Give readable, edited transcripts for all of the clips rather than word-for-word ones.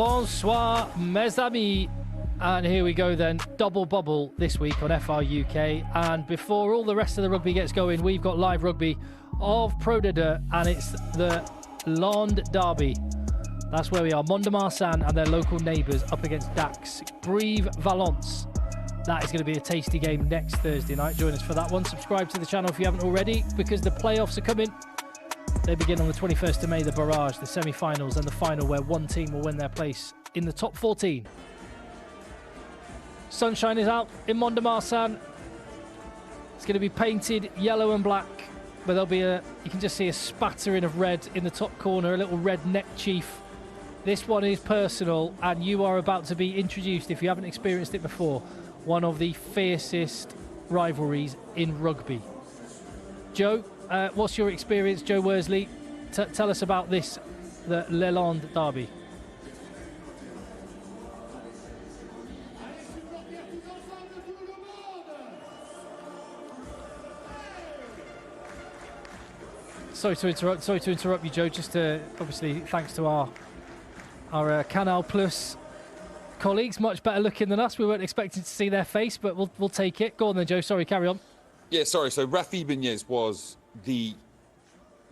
Bonsoir, mes amis. And here we go then, double bubble this week on FR UK. And before all the rest of the rugby gets going, we've got live rugby of Pro D2, and it's the Land Derby. That's where we are. Mont-de-Marsan and their local neighbours up against Dax. Brive Valence. That is going to be a tasty game next Thursday night. Join us for that one. Subscribe to the channel if you haven't already, because the playoffs are coming. They begin on the 21st of May, the barrage, the semi-finals and the final, where one team will win their place in the top 14. Sunshine is out in Mont-de-Marsan. It's going to be painted yellow and black, but there'll be you can just see a spattering of red in the top corner, a little red neck chief. This one is personal, and you are about to be introduced, if you haven't experienced it before, one of the fiercest rivalries in rugby. Joe, what's your experience, Joe Worsley? Tell us about this, the Leland Derby. Sorry to interrupt you, Joe. Just obviously thanks to our Canal Plus colleagues, much better looking than us. We weren't expecting to see their face, but we'll take it. Go on then, Joe. Sorry, carry on. Yeah, sorry. So Rafi Ibanez was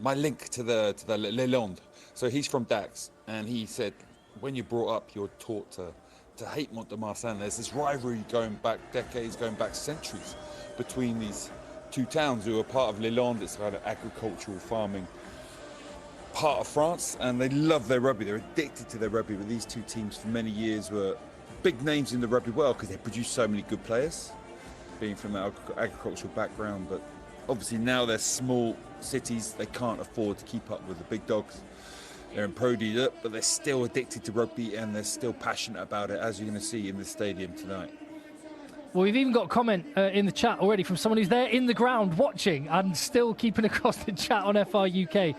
my link to the Leland. So he's from Dax, and he said when you're brought up, you're taught to hate Mont-de-Marsan. There's this rivalry going back decades, going back centuries, between these two towns who are part of Leland. It's kind of agricultural farming part of France, and they love their rugby. They're addicted to their rugby. But these two teams for many years were big names in the rugby world because they produced so many good players, being from that agricultural background. But obviously now they're small cities. They can't afford to keep up with the big dogs. They're in Pro D2, but they're still addicted to rugby, and they're still passionate about it, as you're going to see in the stadium tonight. Well, we've even got a comment in the chat already from someone who's there in the ground watching and still keeping across the chat on FR UK.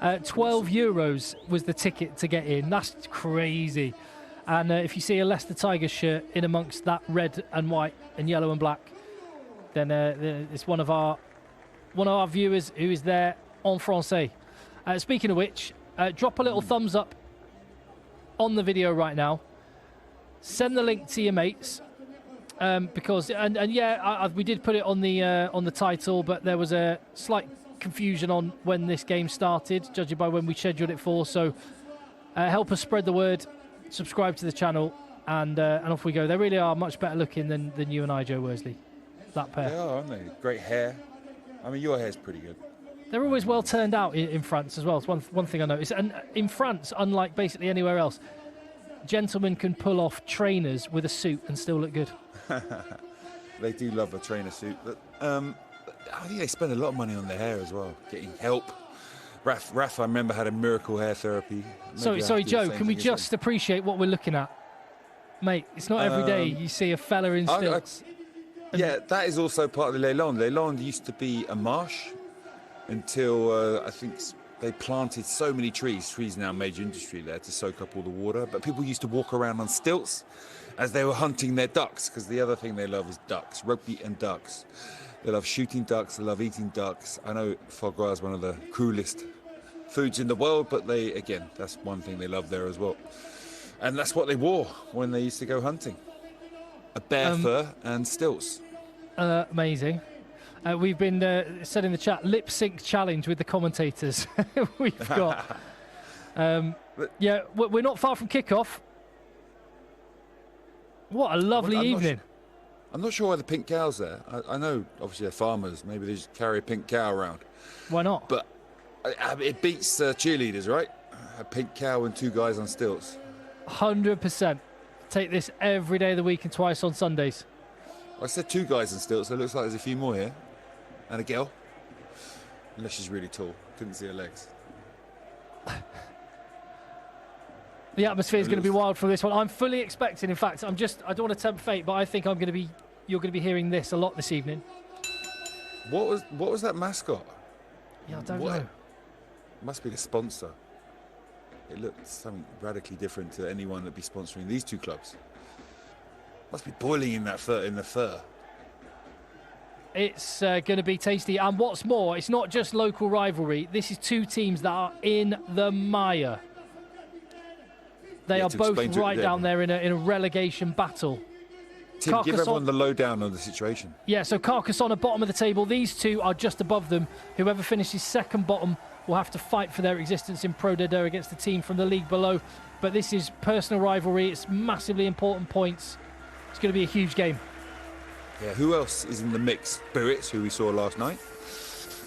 €12 was the ticket to get in. That's crazy. And if you see a Leicester Tigers shirt in amongst that red and white and yellow and black, then it's one of our viewers who is there en Français. Speaking of which, drop a little thumbs up on the video right now. Send the link to your mates. Because we did put it on the title, but there was a slight confusion on when this game started, judging by when we scheduled it for. So help us spread the word, subscribe to the channel, and off we go. They really are much better looking than you and I, Joe Worsley. That pair. They are, aren't they? Great hair. I mean, your hair's pretty good. They're always well turned out in France as well. It's one thing I noticed. And in France, unlike basically anywhere else, gentlemen can pull off trainers with a suit and still look good. They do love a trainer suit, but I think they spend a lot of money on their hair as well, getting help. Raf, I remember, had a miracle hair therapy. Sorry, Joe, can we just appreciate what we're looking at? Mate, it's not every day you see a fella in stilts. Yeah, that is also part of the Leland. Leland used to be a marsh until I think they planted so many trees. Trees now a major industry there to soak up all the water, but people used to walk around on stilts as they were hunting their ducks, because the other thing they love is ducks, rugby and ducks. They love shooting ducks, they love eating ducks. I know foie gras is one of the cruelest foods in the world, but that's one thing they love there as well. And that's what they wore when they used to go hunting. A bear fur and stilts. Amazing. We've been said in the chat, lip sync challenge with the commentators. We've got... we're not far from kickoff. What a lovely evening. I'm not sure why the pink cow's there. I know, obviously, they're farmers. Maybe they just carry a pink cow around. Why not? But it beats cheerleaders, right? A pink cow and two guys on stilts. 100%. Take this every day of the week and twice on Sundays. I said two guys on stilts, so it looks like there's a few more here. And a girl. Unless she's really tall. Couldn't see her legs. The atmosphere is going to be wild for this one. I'm fully expecting, in fact, I don't want to tempt fate, but I think you're going to be hearing this a lot this evening. What was that mascot? Yeah, I don't know. Must be the sponsor. It looked something radically different to anyone that'd be sponsoring these two clubs. Must be boiling in the fur. It's going to be tasty. And what's more, it's not just local rivalry. This is two teams that are in the mire. They are both right down there in a relegation battle. Tim, give everyone the lowdown on the situation. Yeah, so Carcassonne are bottom of the table. These two are just above them. Whoever finishes second bottom will have to fight for their existence in Pro D2 against the team from the league below. But this is personal rivalry. It's massively important points. It's going to be a huge game. Yeah, who else is in the mix? Spirits, who we saw last night.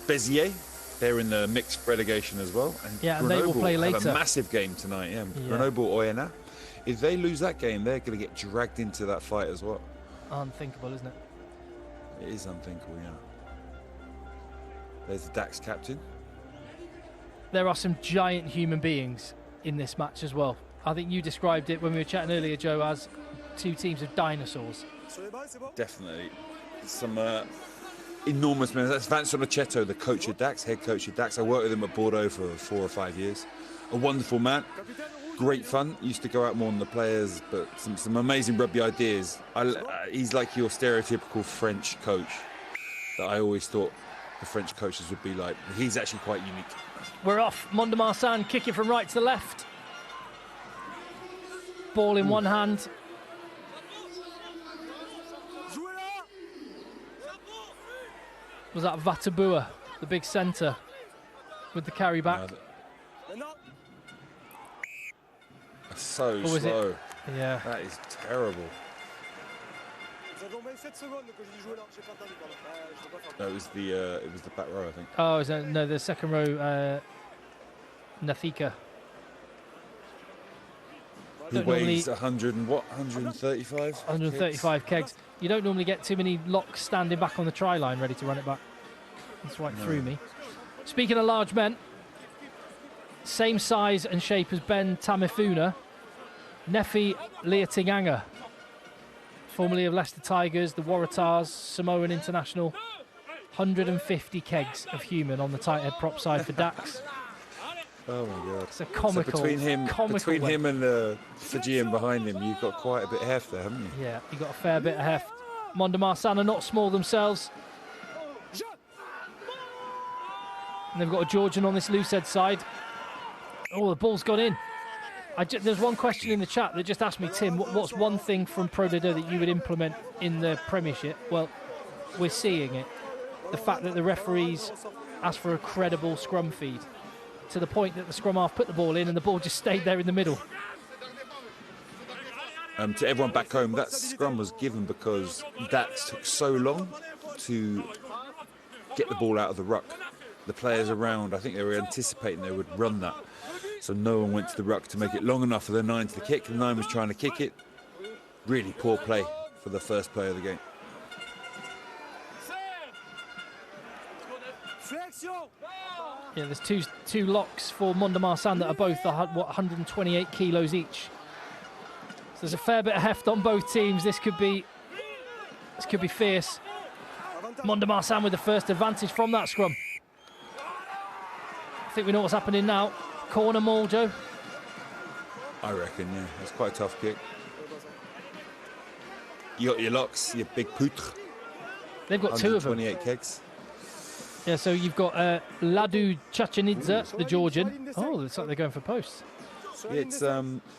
Béziers, they're in the mixed relegation as well. And yeah, and they will play later. Have a massive game tonight. Yeah, Grenoble-Oyonnax. If they lose that game, they're going to get dragged into that fight as well. Unthinkable, isn't it? It is unthinkable, yeah. There's the Dax captain. There are some giant human beings in this match as well. I think you described it when we were chatting earlier, Joe, as two teams of dinosaurs. Definitely. Some enormous men. That's Vincent Occhetto, the coach of Dax, head coach of Dax. I worked with him at Bordeaux for 4 or 5 years. A wonderful man. Great fun. Used to go out more than the players, but some amazing rugby ideas. He's like your stereotypical French coach that I always thought the French coaches would be like. He's actually quite unique. We're off. Mont-de-Marsan kicking from right to the left. Ball in one hand. Was that Vatabua, the big centre, with the carry back? So slow. Yeah. That is terrible. No, it was the back row, I think. Oh, no, the second row, Nathika. Who weighs 100 and what? 135? 135 kegs. You don't normally get too many locks standing back on the try line ready to run it back. That's right through me. Speaking of large men, same size and shape as Ben Tamifuna, Nefi Leotinganga, formerly of Leicester Tigers, the Waratahs, Samoan international. 150 kegs of human on the tight head prop side for Dax. Oh my God! It's a comical. So between him and the Fijian behind him, you've got quite a bit of heft there, haven't you? Yeah, you've got a fair bit of heft. Mont-de-Marsan are not small themselves. And they've got a Georgian on this loose head side. Oh, the ball's gone in. There's one question in the chat that just asked me, Tim, what's one thing from Pro D2 that you would implement in the Premiership? Well, we're seeing it. The fact that the referees asked for a credible scrum feed, to the point that the scrum half put the ball in and the ball just stayed there in the middle. To everyone back home, that scrum was given because Dax took so long to get the ball out of the ruck. The players around, I think they were anticipating they would run that. So no one went to the ruck to make it long enough for the 9 to the kick. The 9 was trying to kick it. Really poor play for the first play of the game. Yeah, there's two locks for Mont-de-Marsan that are both 128 kilos each. So there's a fair bit of heft on both teams. This could be fierce. Mont-de-Marsan with the first advantage from that scrum. I think we know what's happening now. Corner maul, Joe. I reckon, yeah. It's quite a tough kick. You got your locks, your big poutre. They've got two of them. 28 kegs. Yeah, so you've got Ladu Chachanidze, the Georgian. Oh, looks like they're going for posts. Yeah, it's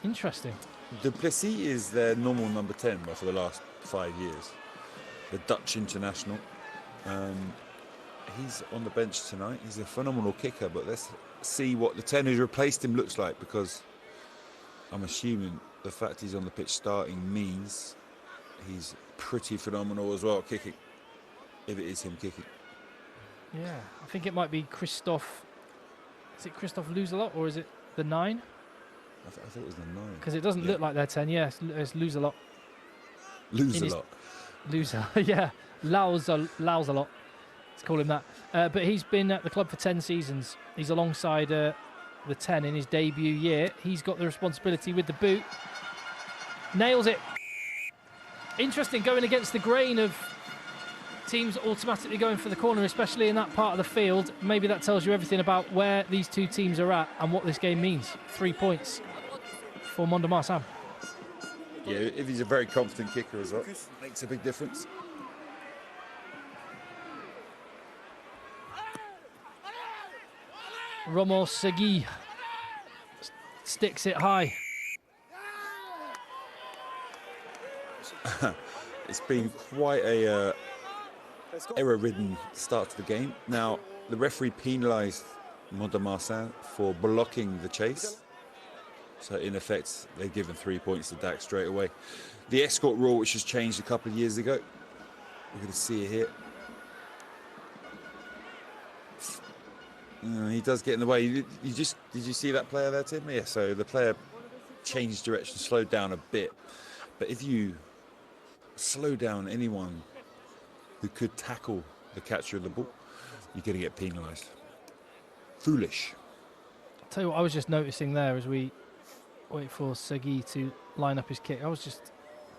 interesting. Duplessis is their normal number 10 for the last 5 years. The Dutch international. He's on the bench tonight. He's a phenomenal kicker, but let's see what the 10 who's replaced him looks like, because I'm assuming the fact he's on the pitch starting means he's pretty phenomenal as well at kicking, if it is him kicking. Yeah, I think it might be Christophe. Is it Christophe Lose-a-lot or is it the 9? I thought it was the 9. Because it doesn't look like they're 10. Yeah, it's Lose-a-lot. Lose-a-lot. Loser, yeah. Laus-a-lot. Let's call him that. But he's been at the club for 10 seasons. He's alongside the 10 in his debut year. He's got the responsibility with the boot. Nails it. Interesting, going against the grain of teams automatically going for the corner, especially in that part of the field. Maybe that tells you everything about where these two teams are at and what this game means. 3 points for Mont-de-Marsan. Yeah, if he's a very confident kicker as well, makes a big difference. Romo Segui sticks it high. It's been quite a error-ridden start to the game. Now, the referee penalised Marsan for blocking the chase. So, in effect, they've given 3 points to Dax straight away. The escort rule, which was changed a couple of years ago, we're going to see it here. He does get in the way. Did you see that player there, Tim? Yeah, so the player changed direction, slowed down a bit. But if you slow down anyone who could tackle the catcher of the ball, you're going to get penalised. Foolish. I'll tell you what I was just noticing there as we wait for Segui to line up his kick. I was just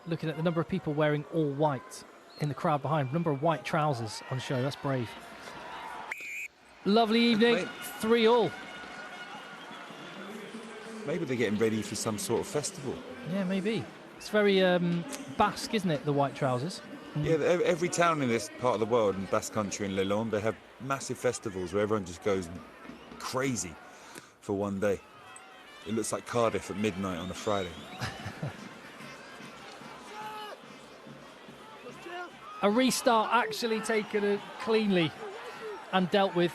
looking at the number of people wearing all white in the crowd behind. Number of white trousers on show. That's brave. Lovely evening. 3-3. Maybe they're getting ready for some sort of festival. Yeah, maybe. It's very Basque, isn't it, the white trousers? Yeah, every town in this part of the world, in Basque Country and Leland, they have massive festivals where everyone just goes crazy for one day. It looks like Cardiff at midnight on a Friday. A restart actually taken cleanly and dealt with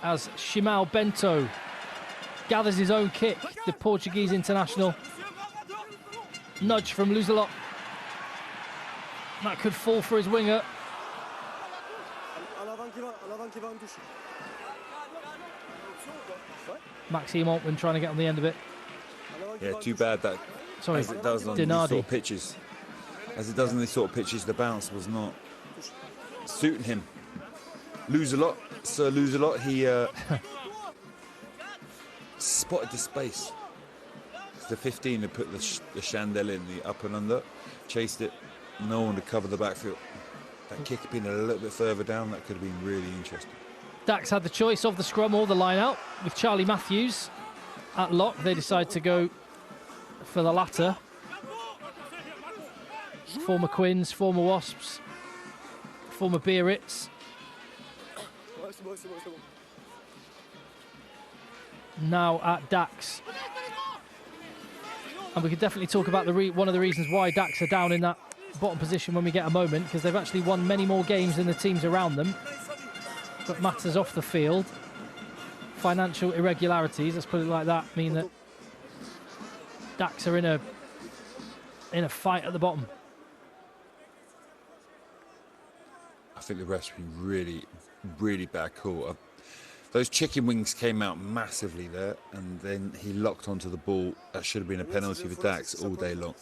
as Shimao Bento gathers his own kick. The Portuguese international. Nudge from Luzalot. That could fall for his winger. Maxime Altman trying to get on the end of it. Yeah, too bad that, sorry, as it does on these sort of pitches. As it does on these sort of pitches, the bounce was not suiting him. Sir Luzalot, he spotted the space. The 15 to put the Chandelle in, the up and under, chased it, no one to cover the backfield. That kick had been a little bit further down, that could have been really interesting. Dax had the choice of the scrum or the line out with Charlie Matthews at lock. They decide to go for the latter. Former Quins, former Wasps, former Biarritz. Now at Dax. And we could definitely talk about one of the reasons why Dax are down in that bottom position when we get a moment, because they've actually won many more games than the teams around them. But matters off the field, financial irregularities, let's put it like that, mean that Dax are in a fight at the bottom. I think the ref's been really, really bad call. Those chicken wings came out massively there, and then he locked onto the ball. That should have been a penalty for Dax all day long.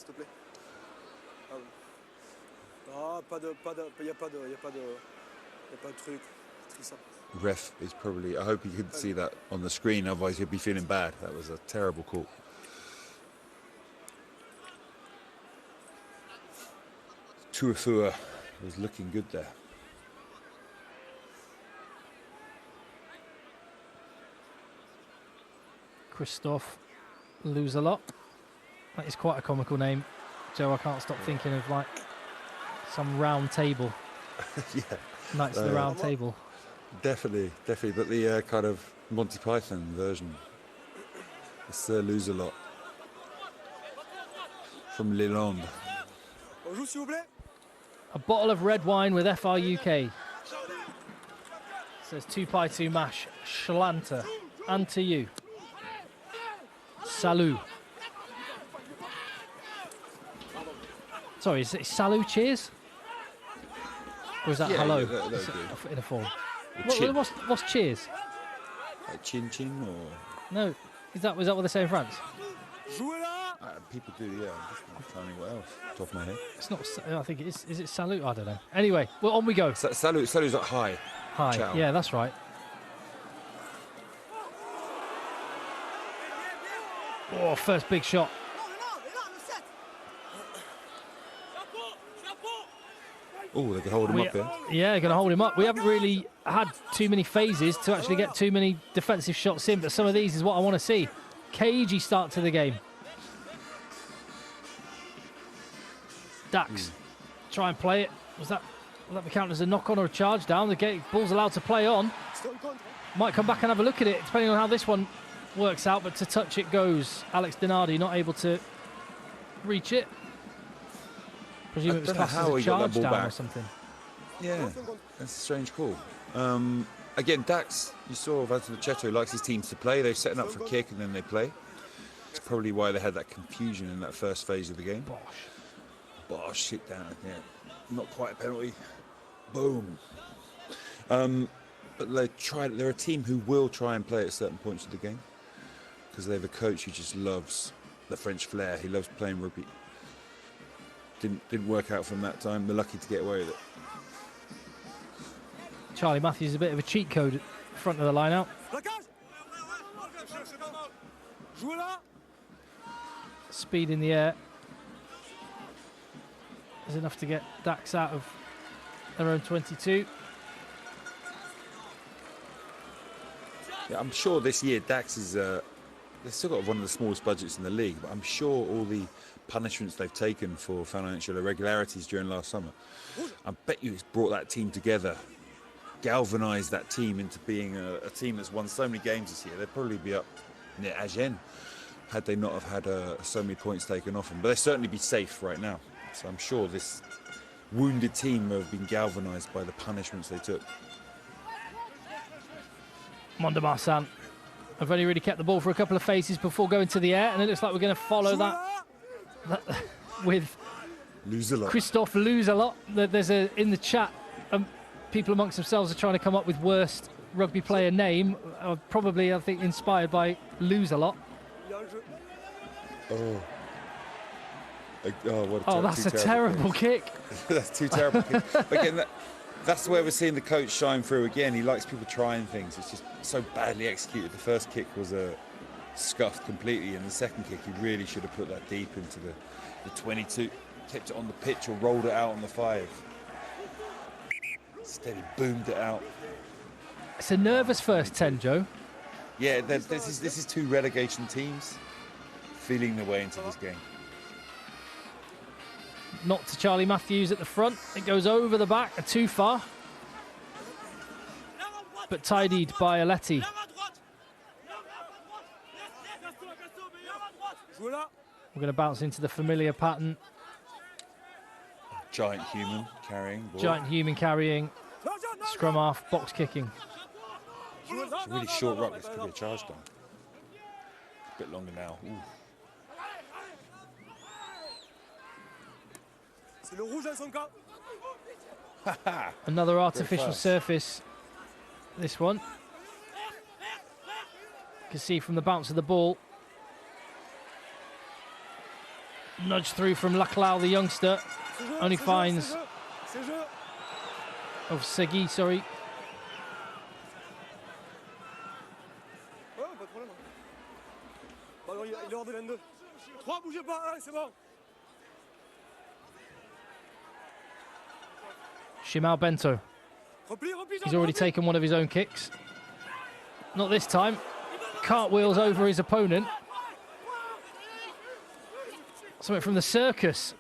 Ref is probably, I hope you could see that on the screen, otherwise he'd be feeling bad. That was a terrible call. Tuifua was looking good there. Christophe Luzalot. That is quite a comical name, Joe. I can't stop thinking of like some round table. Yeah. Knights of the Round Table. Definitely. But the kind of Monty Python version. Sir Luzalot from Leland. A bottle of red wine with FRUK. Says 2 pie 2 mash. Schlanta. And to you. Salut. Sorry, is it salut cheers? Or is that hello? In a form. What's cheers? Like chin chin or? No. Was that what they say in France? People do, yeah. I'm just trying to think what else. Top of my head. It's not. I think it is. Is it salut? I don't know. Anyway, well, on we go. Salut's like hi. Hi. Ciao. Yeah, that's right. Oh, first big shot. Oh, they can hold him up there. Yeah, they're going to hold him up. We haven't really had too many phases to actually get too many defensive shots in, but some of these is what I want to see. Cagey start to the game. Dax, try and play it. Will that be counted as a knock-on or a charge down? The ball's allowed to play on. Might come back and have a look at it, depending on how this one works out, but to touch it goes. Alex Dinardi not able to reach it. presume it was don't know classed how as a he got that charge ball down back. or something. Yeah, that's a strange call. Again, Dax, you saw Vazzachetto likes his teams to play. They're setting up for a kick and then they play. It's probably why they had that confusion in that first phase of the game. Bosh, sit down. Yeah, not quite a penalty. Boom. But they're a team who will try and play at certain points of the game because they have a coach who just loves the French flair. He loves playing rugby. Didn't work out from that time. They're lucky to get away with it. Charlie Matthews is a bit of a cheat code at the front of the line out. Speed in the air is enough to get Dax out of their own 22. Yeah, I'm sure this year Dax is. They've still got one of the smallest budgets in the league, but I'm sure all the punishments they've taken for financial irregularities during last summer, I bet you it's brought that team together, galvanised that team into being a team that's won so many games this year. They'd probably be up near Agen had they not have had so many points taken off them. But they'd certainly be safe right now. So I'm sure this wounded team have been galvanised by the punishments they took. Marsan have only really kept the ball for a couple of phases before going to the air, and it looks like we're going to follow that with Christophe lose a lot. There's in the chat, people amongst themselves are trying to come up with worst rugby player name, probably I think inspired by lose a lot. That's a terrible kick. That's too terrible. Again, that's where we're seeing the coach shine through again. He likes people trying things. It's just so badly executed. The first kick was scuffed completely, and the second kick, he really should have put that deep into the 22, kept it on the pitch or rolled it out on the 5. Instead, he boomed it out. It's a nervous first 10, Joe. Yeah, this is two relegation teams feeling their way into this game. Not to Charlie Matthews at the front. It goes over the back and too far. But tidied by Aletti. We're going to bounce into the familiar pattern. Giant human carrying ball. Giant human carrying. Scrum half, box kicking. It's a really short ruck. This could be a charge down. A bit longer now. Ooh. Another artificial surface, this one. You can see from the bounce of the ball. Nudge through from Laclau, the youngster. Only finds of Segui, sorry. Shimal Bento. He's already taken one of his own kicks. Not this time. Cartwheels over his opponent. Something from the circus.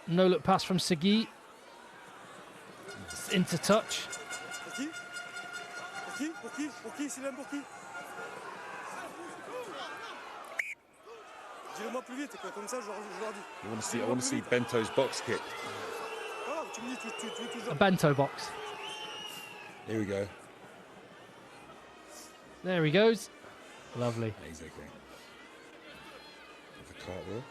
No look pass from Segui. Into touch. I want to see Bento's box kick. A bento box. Here we go. There he goes. Lovely. Yeah, he's okay. With a cartwheel.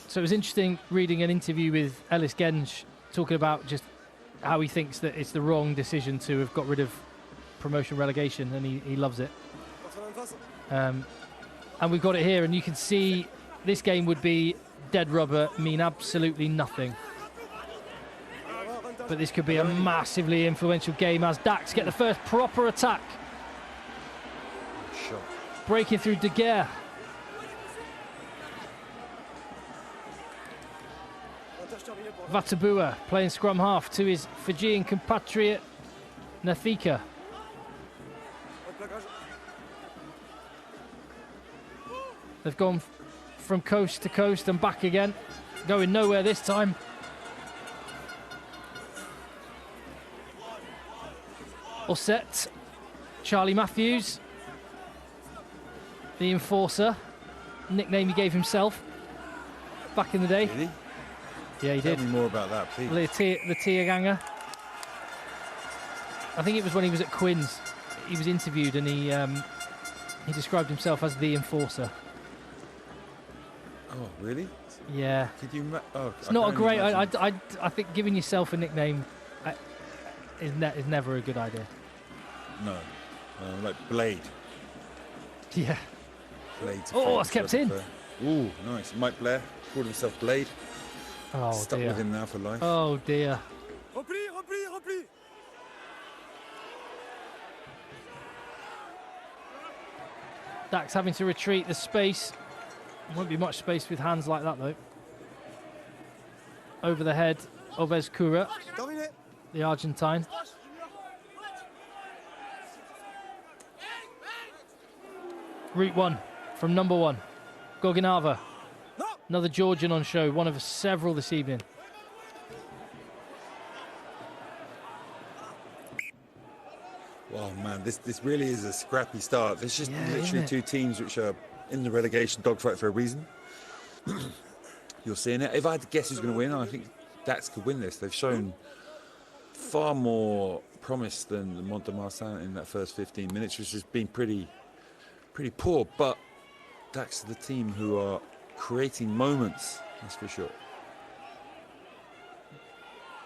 So it was interesting reading an interview with Ellis Genge talking about just how he thinks that it's the wrong decision to have got rid of promotion relegation, and he loves it. And we've got it here, and you can see this game would be dead rubber, mean absolutely nothing. But this could be a massively influential game as Dax get the first proper attack. Shot. Breaking through De Guerre. Vatabua playing scrum half to his Fijian compatriot Nathika. They've gone from coast to coast and back again, going nowhere this time. Osset Charlie Matthews, the enforcer, nickname he gave himself back in the day. Really? Yeah, he did. Tell me more about that, please. The Tierganger. I think it was when he was at Quinn's. He was interviewed and he described himself as the enforcer. Oh, really? Yeah. Could you? Oh, it's not a great. I think giving yourself a nickname is never a good idea. No, like Blade. Yeah. Blade. Oh, that's kept in. Ooh, nice. Mike Blair called himself Blade. Oh, stuck dear. with him now for life. Oh dear. Repli. Dax having to retreat. The space. Won't be much space with hands like that, though. Over the head of Ezcura, the Argentine. Route 1 from number 1. Goginava. Another Georgian on show, one of several this evening. Wow, man, this really is a scrappy start. There's just literally two teams which are in the relegation dogfight for a reason. You're seeing it. If I had to guess who's going to win, I think Dax could win this. They've shown far more promise than Mont de Marsan in that first 15 minutes, which has been pretty poor. But Dax are the team who are creating moments, that's for sure.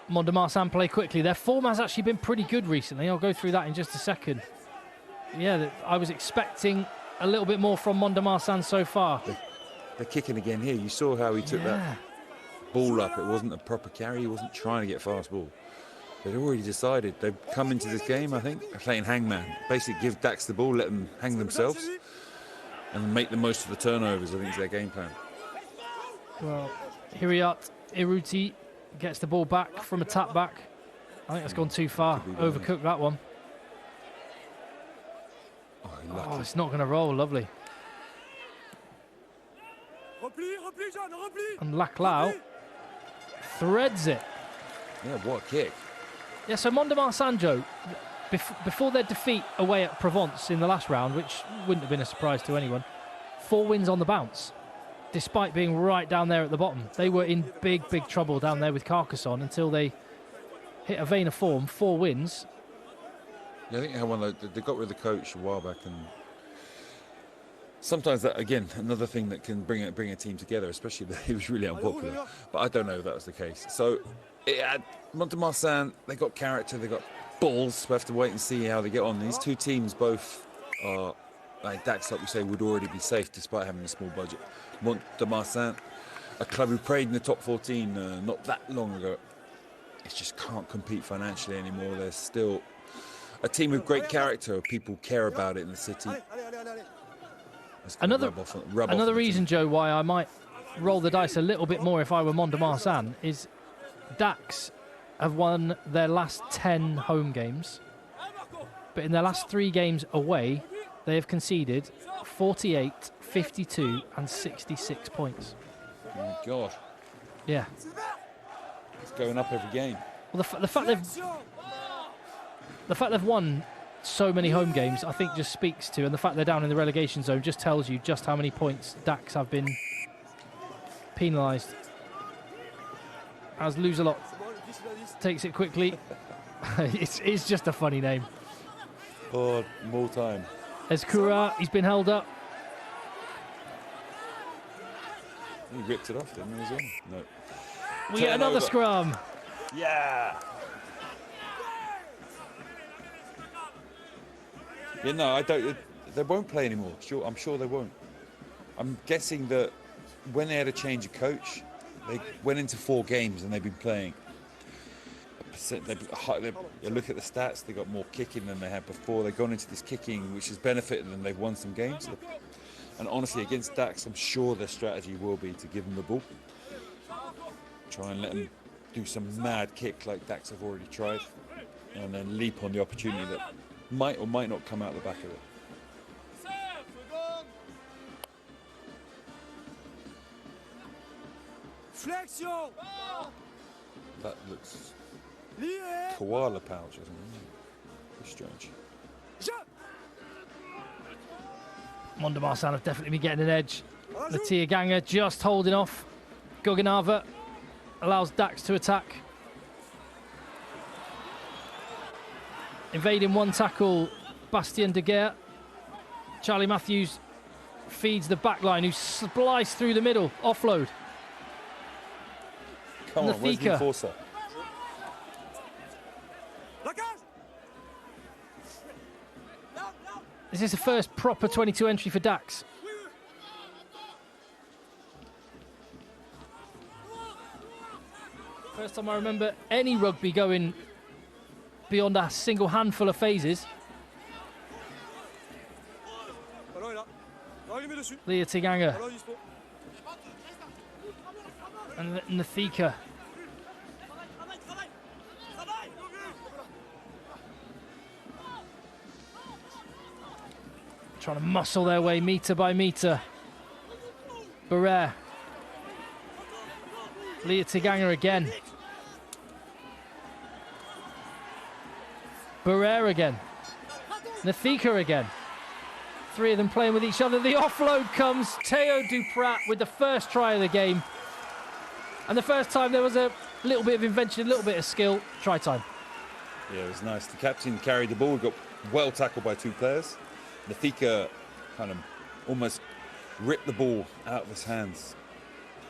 Mont de Marsan play quickly. Their form has actually been pretty good recently. I'll go through that in just a second. Yeah, I was expecting a little bit more from Mont de Marsan so far. They're kicking again here. You saw how he took that ball up. It wasn't a proper carry. He wasn't trying to get fast ball. They'd already decided. They've come into this game, I think, playing hangman. Basically give Dax the ball, let them hang themselves, and make the most of the turnovers, I think is their game plan. Well, Hiriat Iruti gets the ball back from a tap back. I think that's gone too far. Overcooked that one. Oh, it's not going to roll. Lovely. And Laclau threads it. Yeah, what a kick. Yeah, so Mont de Marsan, Joe, before their defeat away at Provence in the last round, which wouldn't have been a surprise to anyone, 4 wins on the bounce, despite being right down there at the bottom. They were in big trouble down there with Carcassonne until they hit a vein of form. 4 wins. Yeah, I think they got rid of the coach a while back, and sometimes that, again, another thing that can bring a team together, especially that he was really unpopular. But I don't know if that was the case. So, Mont de Marsan, they got character, they got balls. We have to wait and see how they get on. These two teams both are, like Dax, like we say, would already be safe despite having a small budget. Mont de Marsan, a club who played in the top 14 not that long ago, it just can't compete financially anymore. They're still a team with great character. People care about it in the city. Another reason, Joe, why I might roll the dice a little bit more if I were Mont de Marsan is Dax have won their last 10 home games, but in their last 3 games away, they have conceded 48, 52 and 66 points. Oh my God. Yeah. It's going up every game. Well, the fact they've won so many home games, I think, just speaks to, and the fact they're down in the relegation zone just tells you just how many points Dax have been penalised. As Loser-Lot takes it quickly. it's just a funny name. Oh, more time. Ezcura, he's been held up. He ripped it off, didn't he, as well? No. We get another scrum. Yeah. Yeah, no, I don't. They won't play anymore. Sure, I'm sure they won't. I'm guessing that when they had a change of coach, they went into 4 games and they've been playing. You look at the stats, they got more kicking than they had before. They've gone into this kicking, which has benefited them. They've won some games. And honestly, against Dax, I'm sure their strategy will be to give them the ball. Try and let them do some mad kick like Dax have already tried. And then leap on the opportunity that might or might not come out the back of it. Flexion. That looks koala pouch, isn't it? Very strange. Mont de Marsan have definitely been getting an edge. The Tierganger just holding off. Guggenava allows Dax to attack. Evading one tackle, Bastien de Guerre. Charlie Matthews feeds the back line, who spliced through the middle. Offload. Come on, where's the enforcer? Is this the first proper 22 entry for Dax? First time I remember any rugby going beyond a single handful of phases. Leah Tiganga and Nathika. Trying to muscle their way metre by metre. Barrere. Leah Tiganga again. Barrere again. Nathika again. Three of them playing with each other. The offload comes. Theo Duprat with the first try of the game. And the first time there was a little bit of invention, a little bit of skill. Try time. Yeah, it was nice. The captain carried the ball, got well tackled by two players. Nathika kind of almost ripped the ball out of his hands.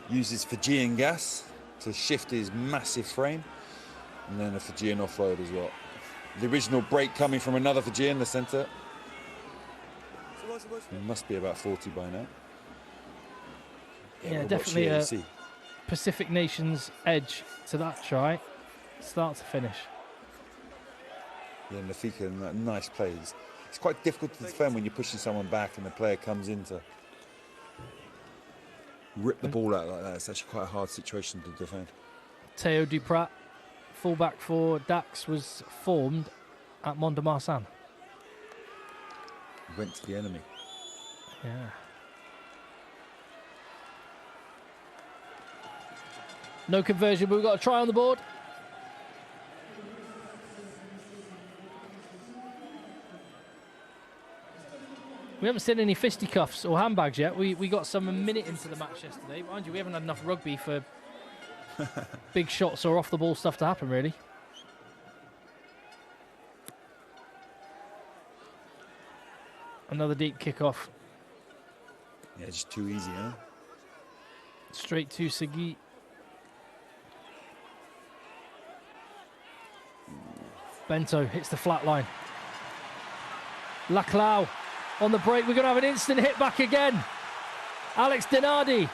Uses Fijian gas to shift his massive frame. And then a Fijian offload as well. The original break coming from another Fijian, the centre. He must be about 40 by now. Yeah, definitely a Pacific Nations edge to that try. Start to finish. Yeah, Nathika, nice plays. It's quite difficult to defend when you're pushing someone back and the player comes in to rip the ball out like that. It's actually quite a hard situation to defend. Theo Duprat, fullback for Dax, was formed at Mont de Marsan. Went to the enemy. Yeah. No conversion, but we've got a try on the board. We haven't seen any fisticuffs or handbags yet. We got some a minute into the match yesterday. Mind you, we haven't had enough rugby for big shots or off-the-ball stuff to happen, really. Another deep kick-off. Yeah, just too easy, huh? Straight to Segui. Bento hits the flat line. Laclau on the break. We're going to have an instant hit back again. Alex Denardi.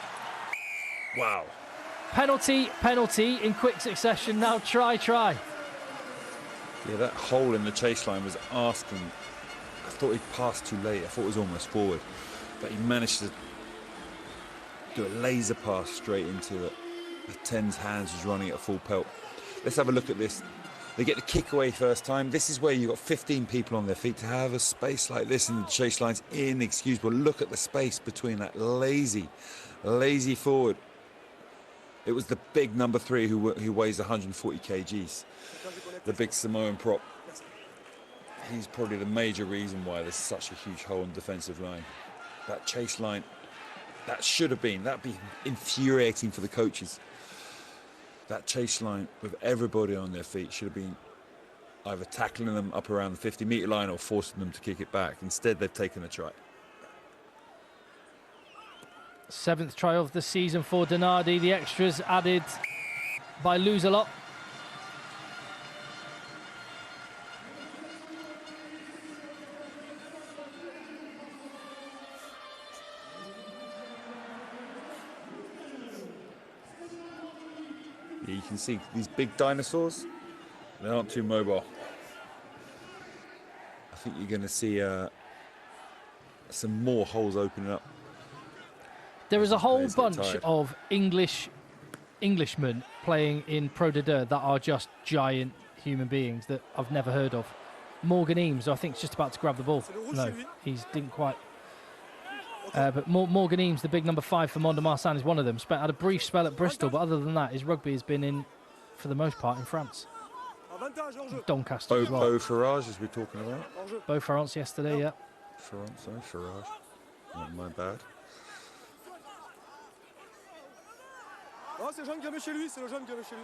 Wow. Penalty in quick succession. Now try. Yeah, that hole in the chase line was asking. I thought he'd passed too late. I thought it was almost forward. But he managed to do a laser pass straight into it. The 10's hands was running at full pelt. Let's have a look at this. They get the kick away first time. This is where you've got 15 people on their feet. To have a space like this in the chase line's inexcusable. Look at the space between that lazy forward. It was the big number 3 who weighs 140 kgs. The big Samoan prop. He's probably the major reason why there's such a huge hole in the defensive line. That chase line, that'd be infuriating for the coaches. That chase line with everybody on their feet should have been either tackling them up around the 50-metre line or forcing them to kick it back. Instead, they've taken a try. 7th try of the season for Denardi. The extras added by Lose-A-Lot. You can see these big dinosaurs, they aren't too mobile. I think you're going to see some more holes opening up. There is a whole bunch of Englishmen playing in Pro de Deux that are just giant human beings that I've never heard of. Morgan Eames, I think, is just about to grab the ball. No, he didn't quite. But Morgan Eames, the big number 5 for Mont de Marsan, is one of them. Had a brief spell at Bristol, but other than that, his rugby has been in, for the most part, in France. Doncaster as well. Beau Farage, as we're talking about. Beau Farage yesterday, yeah. Farage. My bad. Oh, c'est le jeune qui avait chez lui, c'est le jeune qui avait chez lui.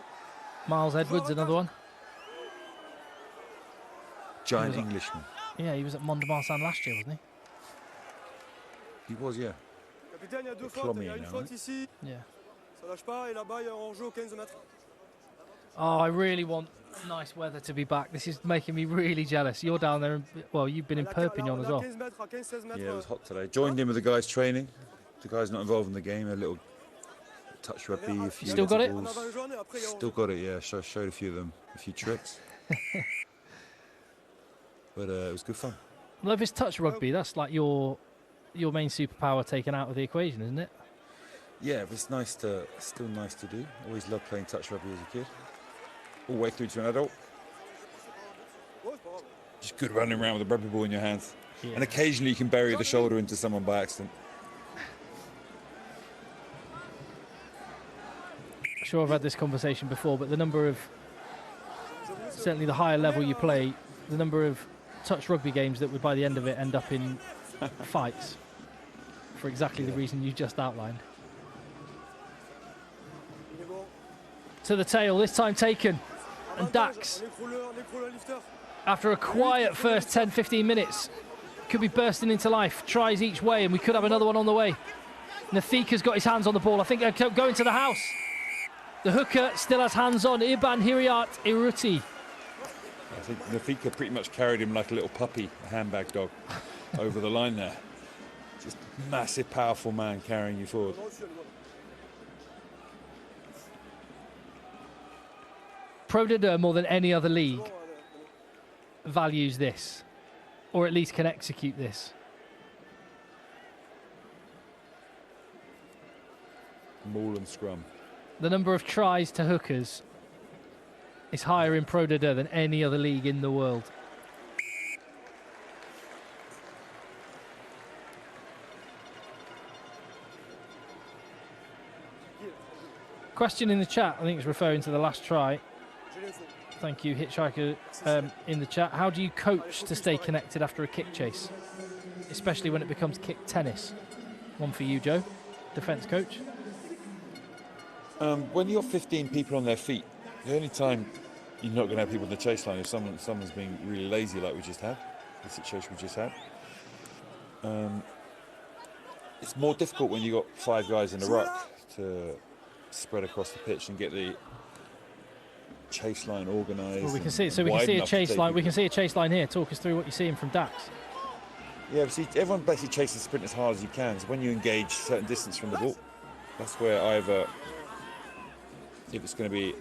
Miles Edwards, another one. Giant Englishman. Yeah, he was at Mont-de-Marsan last year, wasn't He was, yeah. Capitaine, il y a deux fautes, il y a une faute ici. he? Yeah. Ça lâche pas et là-bas il y a un hors-jeu aux 15 mètres. Oh, I really want nice weather to be back. This is making me really jealous. You're down there, well, you've been in Perpignan as well. 15 mètres, à 15-16 mètres. Yeah, it was hot today. Joined in with the guys training. The guys not involved in the game. A little touch rugby, a few Still got it? balls. En avant jaune et après il y a Still got it, yeah. Showed a few of them, a few tricks. But it was good fun. Well, if it's touch rugby, that's like your main superpower taken out of the equation, isn't it? Yeah, but it's still nice to do. Always loved playing touch rugby as a kid. All the way through to an adult. Ouais, c'est pas grave. Just good running around with a rugby ball in your hands. Yeah. And occasionally you can bury the shoulder into someone by accident. I'm sure I've had this conversation before, but the number of, certainly the higher level you play, the number of touch rugby games that would by the end of it end up in fights for exactly the reason you just outlined. Il est bon. To the tail, this time taken. And Avantage, Dax, un écrouleur lifter. after a quiet first 10-15 minutes, could be bursting into life. Tries each way, and we could have another one on the way. Nafika's got his hands on the ball. I think they're going to the house. The hooker still has hands on. Iban Hiriat Iruti. I think Nafika pretty much carried him like a little puppy, a handbag dog, over the line there. Just massive, powerful man carrying you forward. Pro D2 more than any other league values this, or at least can execute this. Maul and scrum. The number of tries to hookers is higher in Pro D2 than any other league in the world. Question in the chat, I think it's referring to the last try. Thank you, Hitchhiker, in the chat. How do you coach to stay connected after a kick chase, especially when it becomes kick tennis? One for you, Joe, defence coach. When you've got 15 people on their feet, the only time you're not going to have people in the chase line if someone's being really lazy, like we just had, the situation we just had. It's more difficult when you've got 5 guys in a ruck to spread across the pitch and get the chase line organised. Well, we can see it. So we can see a chase line. We can see a chase line here. Talk us through what you're seeing from Dax. Yeah, but see, everyone basically chases the sprint as hard as you can. So when you engage a certain distance from the ball, that's where either, if it's going to be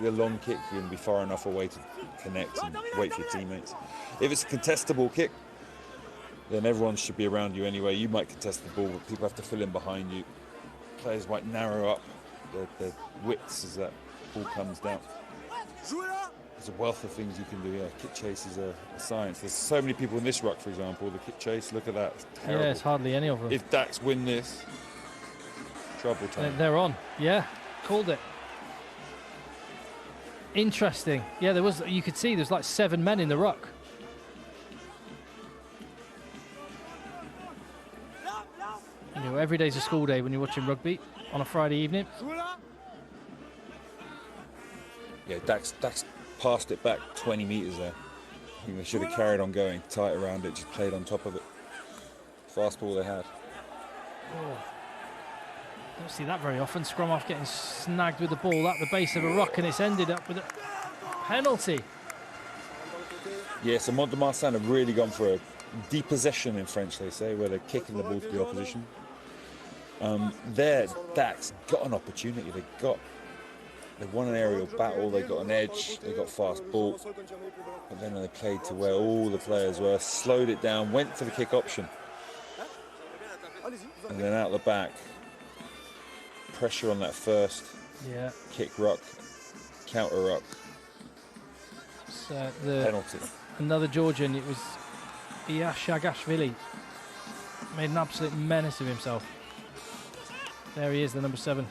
a long kick, you're going to be far enough away to connect and wait for your teammates. If it's a contestable kick, then everyone should be around you anyway. You might contest the ball, but people have to fill in behind you. Players might narrow up their widths as that ball comes down. There's a wealth of things you can do. Yeah, kick chase is a science. There's so many people in this ruck, for example. The kick chase, look at that. It's terrible. Yeah, it's hardly any of them. If Dax win this, trouble time. They're on. Yeah, called it. Interesting. Yeah, there was. You could see there's like 7 men in the ruck. You know, every day's a school day when you're watching rugby on a Friday evening. Yeah, Dax passed it back 20 metres there. I think they should have carried on going, tight around it, just played on top of it. Fast ball they had. Oh. Don't see that very often. Scrum off getting snagged with the ball at the base of a ruck, and it's ended up with a penalty. Yeah, so Mont-de-Marsan have really gone for a depossession in French, they say, where they're kicking the ball to the opposition. There, Dax got an opportunity. They won an aerial battle, they got an edge, they got fast ball. But then they played to where all the players were, slowed it down, went for the kick option. And then out the back, pressure on that first kick ruck, counter ruck, penalty. Another Georgian, it was Iashagashvili. Made an absolute menace of himself. There he is, the number 7.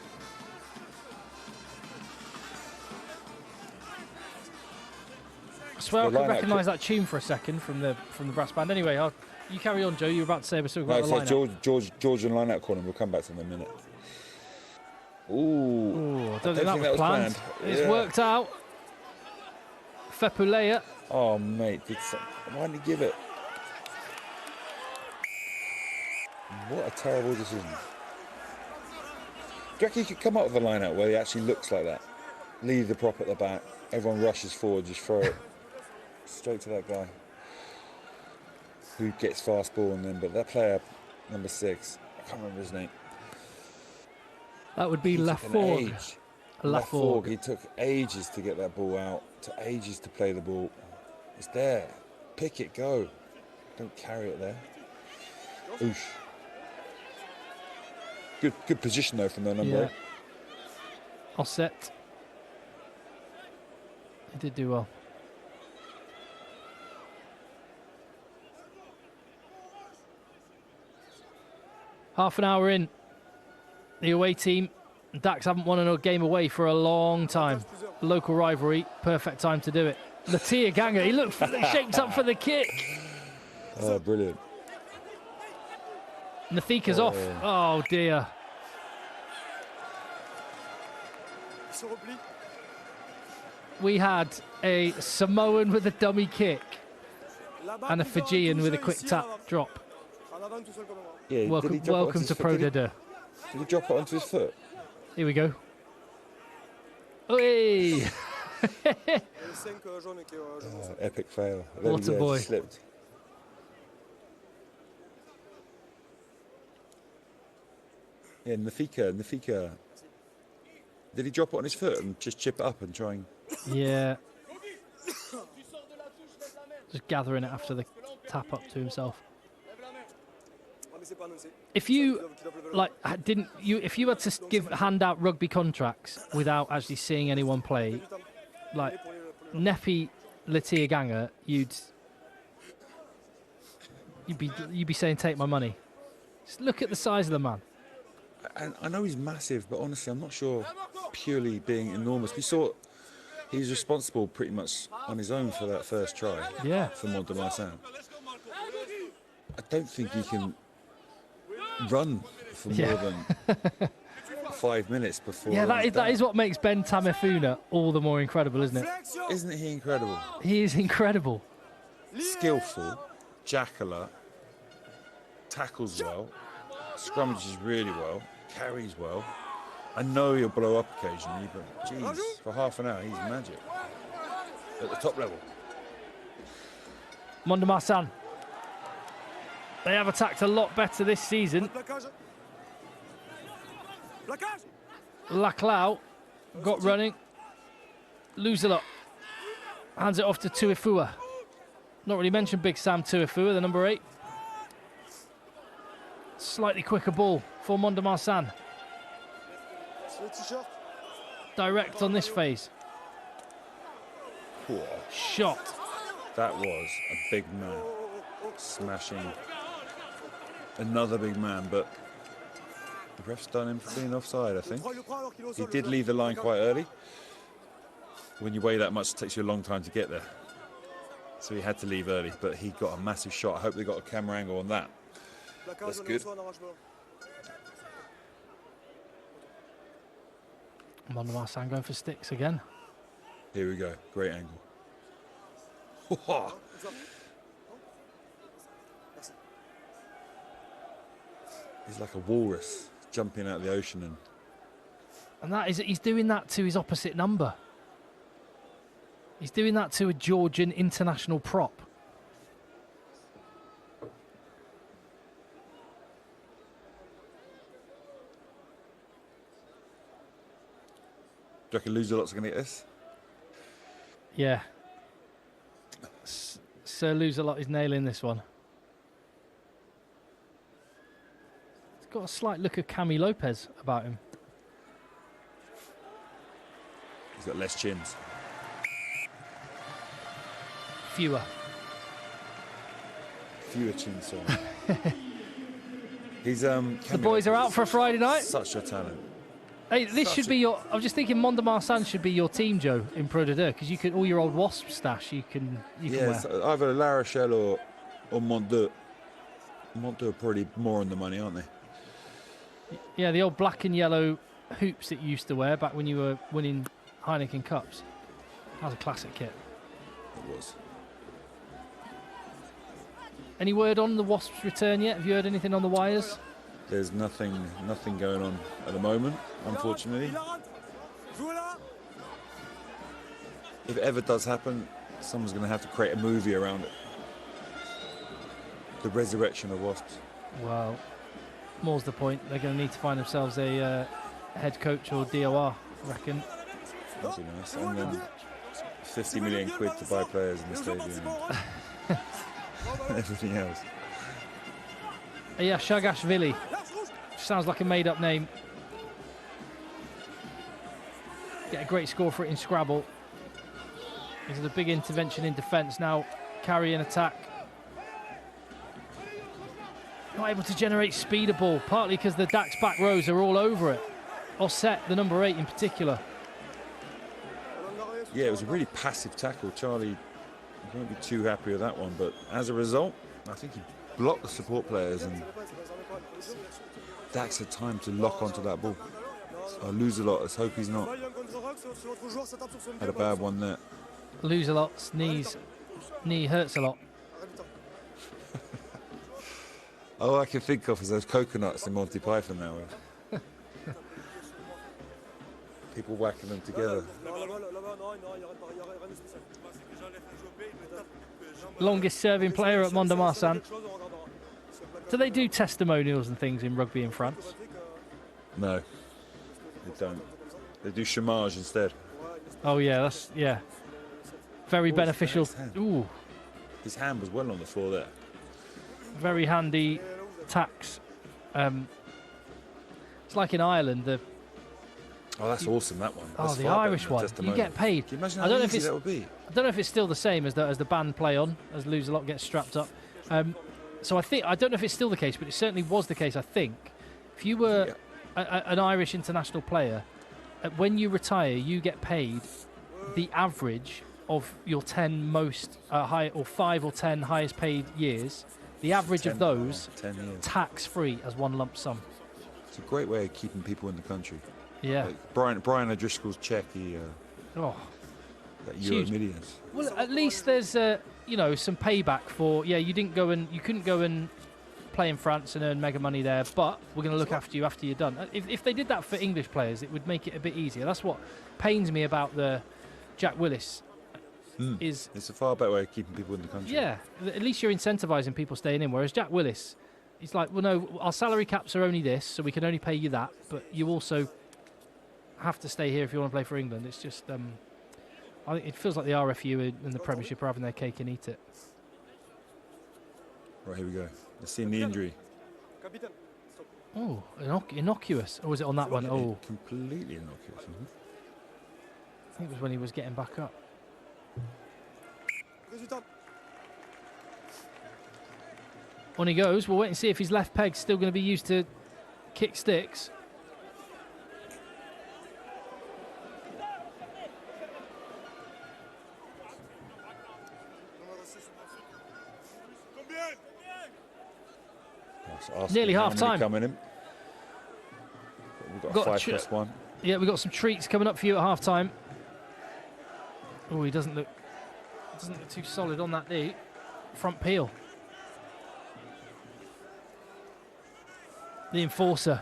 I swear I could recognise that tune for a second from the brass band. Anyway, You carry on, Joe. You were about to say we're still No, got the so line. Georgian line-out corner. We'll come back to them in a minute. Ooh. Ooh, I don't think that was planned. It's worked out. Fepulea. Oh, mate. Why didn't he give it? What a terrible decision. Do you reckon he could come up with a line-out where he actually looks like that? Leave the prop at the back. Everyone rushes forward. Just throw it straight to that guy who gets fast ball. And then, but that player, number 6, I can't remember his name. That would be Laforgue. Laforgue. He took ages to get that ball out, took ages to play the ball. It's there. Pick it, go. Don't carry it there. Oosh. Good position though from the number 8. Offset. He did do well. Half an hour in. The away team, Dax haven't won a game away for a long time. Local rivalry, perfect time to do it. Latia Ganga, he shaped up for the kick. Oh, brilliant. Nafika's off. Oh, dear. We had a Samoan with a dummy kick and a Fijian with a quick tap drop. Yeah, welcome to Pro D2. Did he drop it onto his foot? Here we go. Oi! Epic fail. What a boy. Slipped. Yeah, Nafika. Did he drop it on his foot and just chip it up and try and... Yeah. Just gathering it after the tap up to himself. If you if you had to hand out rugby contracts without actually seeing anyone play, like Nepi Latia-Ganga, you'd be saying take my money. Just look at the size of the man. And I know he's massive, but honestly, I'm not sure purely being enormous. We saw he's responsible pretty much on his own for that first try. Yeah. For Marsan. I don't think he can run for more than 5 minutes before. Yeah, that is what makes Ben Tamefuna all the more incredible, isn't it? Isn't he incredible? He is incredible. Skillful, jackler, tackles well, scrummages really well, carries well. I know he'll blow up occasionally, but geez, for half an hour he's magic at the top level. Marsan. They have attacked a lot better this season. Laclau got running. Lose a lot. Hands it off to Tuifua. Not really mentioned Big Sam Tuifua, the number 8. Slightly quicker ball for Marsan. Direct on this phase. Poor. Shot. That was a big man. Smashing another big man, but the ref's done him for being offside, I think. He did leave the line quite early. When you weigh that much, it takes you a long time to get there. So he had to leave early, but he got a massive shot. I hope they got a camera angle on that. That's good. Marsan going for sticks again. Here we go. Great angle. He's like a walrus jumping out of the ocean, and that is, he's doing that to his opposite number. He's doing that to a Georgian international prop. Do you reckon Lose-A-Lot's going to get this? Yeah. Sir Lose-A-Lot is nailing this one. He's got a slight look of Cami Lopez about him. He's got less chins. Fewer chins, sorry. He's the boys are out for a Friday night. Such a talent. Hey, this should be your... I'm just thinking Marsan should be your team, Joe, in Pro D2, because you can all your old Wasp stash you can wear. Either La Rochelle or Mont2. Monte are probably more on the money, aren't they? Yeah, the old black and yellow hoops that you used to wear back when you were winning Heineken Cups. That was a classic kit. It was. Any word on the Wasps' return yet? Have you heard anything on the wires? There's nothing going on at the moment, unfortunately. If it ever does happen, someone's going to have to create a movie around it. The resurrection of Wasps. Well, more's the point. They're going to need to find themselves a head coach or DOR, I reckon. That'd be nice. And then 50 million quid to buy players in the stadium and everything else. Yeah, Shagashvili. Sounds like a made-up name. Get a great score for it in Scrabble. This is a big intervention in defence now. Carry and attack. Not able to generate speed of ball, partly because the Dax back rows are all over it. Osset, the number 8 in particular. Yeah, it was a really passive tackle. Charlie won't be too happy with that one, but as a result, I think he blocked the support players and Dax had time to lock onto that ball. So I lose a lot. Let's hope he's not had a bad one there. Lose a lot, knee hurts a lot. All I can think of is those coconuts in Monty Python now. People whacking them together. Longest serving player at Mont-de-Marsan. Do they do testimonials and things in rugby in France? No, they don't. They do chômage instead. Oh yeah, very beneficial. Ooh, his hand was well on the floor there. Very handy tax. It's like in Ireland. Oh, that's awesome, that one. That's the Irish one. You get paid. Can you imagine how easy that would be? I don't know if it's still the same as the band play on, as Lose a Lot gets strapped up. So I don't know if it's still the case, but it certainly was the case, I think. If you were an Irish international player, when you retire, you get paid the average of your 10 most high, or 5 or 10 highest paid years. The average of those, 10 years. Tax-free as one lump sum. It's a great way of keeping people in the country. Yeah. Like Brian O'Driscoll's check, that Euro Millions. Well, at least there's some payback for you couldn't go and play in France and earn mega money there, but we're going to look after you after you're done. If they did that for English players, it would make it a bit easier. That's what pains me about the Jack Willis. It's a far better way of keeping people in the country. Yeah, at least you're incentivising people staying in. Whereas Jack Willis, he's like, well, no, our salary caps are only this, so we can only pay you that, but you also have to stay here if you want to play for England. It's just, I think it feels like the RFU and the Premiership are having their cake and eat it. Right, here we go. Let's see the injury. Oh, innocuous. Or was it on that one? Oh, completely innocuous. I think it was when he was getting back up. On he goes. We'll wait and see if his left peg's still going to be used to kick sticks. Nearly half time. Coming in. We've got a 5+1. Yeah, we've got some treats coming up for you at half time. Oh, he doesn't look too solid on that knee. Front peel. The enforcer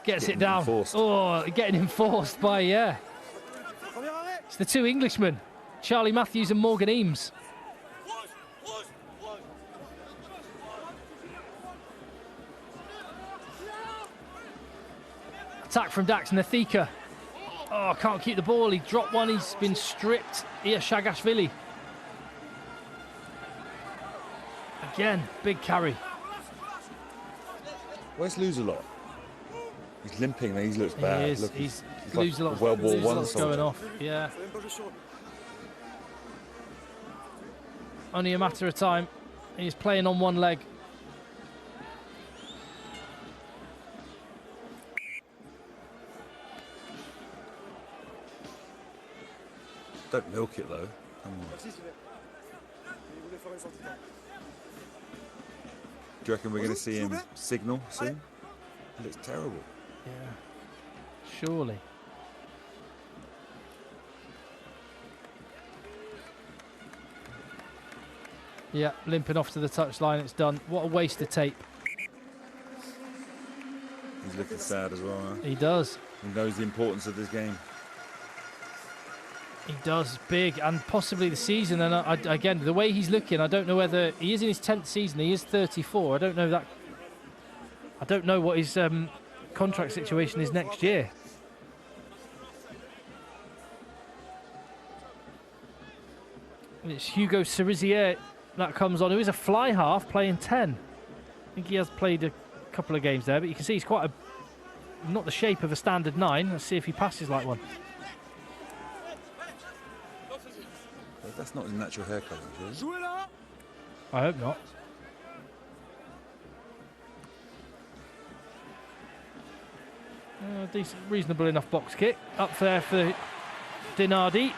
gets it down. Enforced. Oh, getting enforced by, it's the two Englishmen, Charlie Matthews and Morgan Eames. Attack from Dax Nathika. Oh, can't keep the ball. He dropped one. He's been stripped. Here, Shagashvili. Again, big carry. Where's Lose a Lot? He's limping. He looks bad. He is. He's Lose a Lot. World War I going off. Yeah. Only a matter of time. He's playing on one leg. Don't milk it though. Come on. Do you reckon we're going to see him signal soon? It looks terrible. Yeah. Surely. Yeah, limping off to the touchline. It's done. What a waste of tape. He's looking sad as well, huh? He does. He knows the importance of this game. He does. Big, and possibly the season. And again, the way he's looking, I don't know whether he is in his 10th season. He is 34. I don't know that. I don't know what his contract situation is next year. It's Hugo Cerisier that comes on, who is a fly half playing 10. I think he has played a couple of games there, but you can see he's quite not the shape of a standard 9. Let's see if he passes like one. That's not his natural hair colour, is it? I hope not. Decent, reasonable enough box kick. Up there for Dinardi.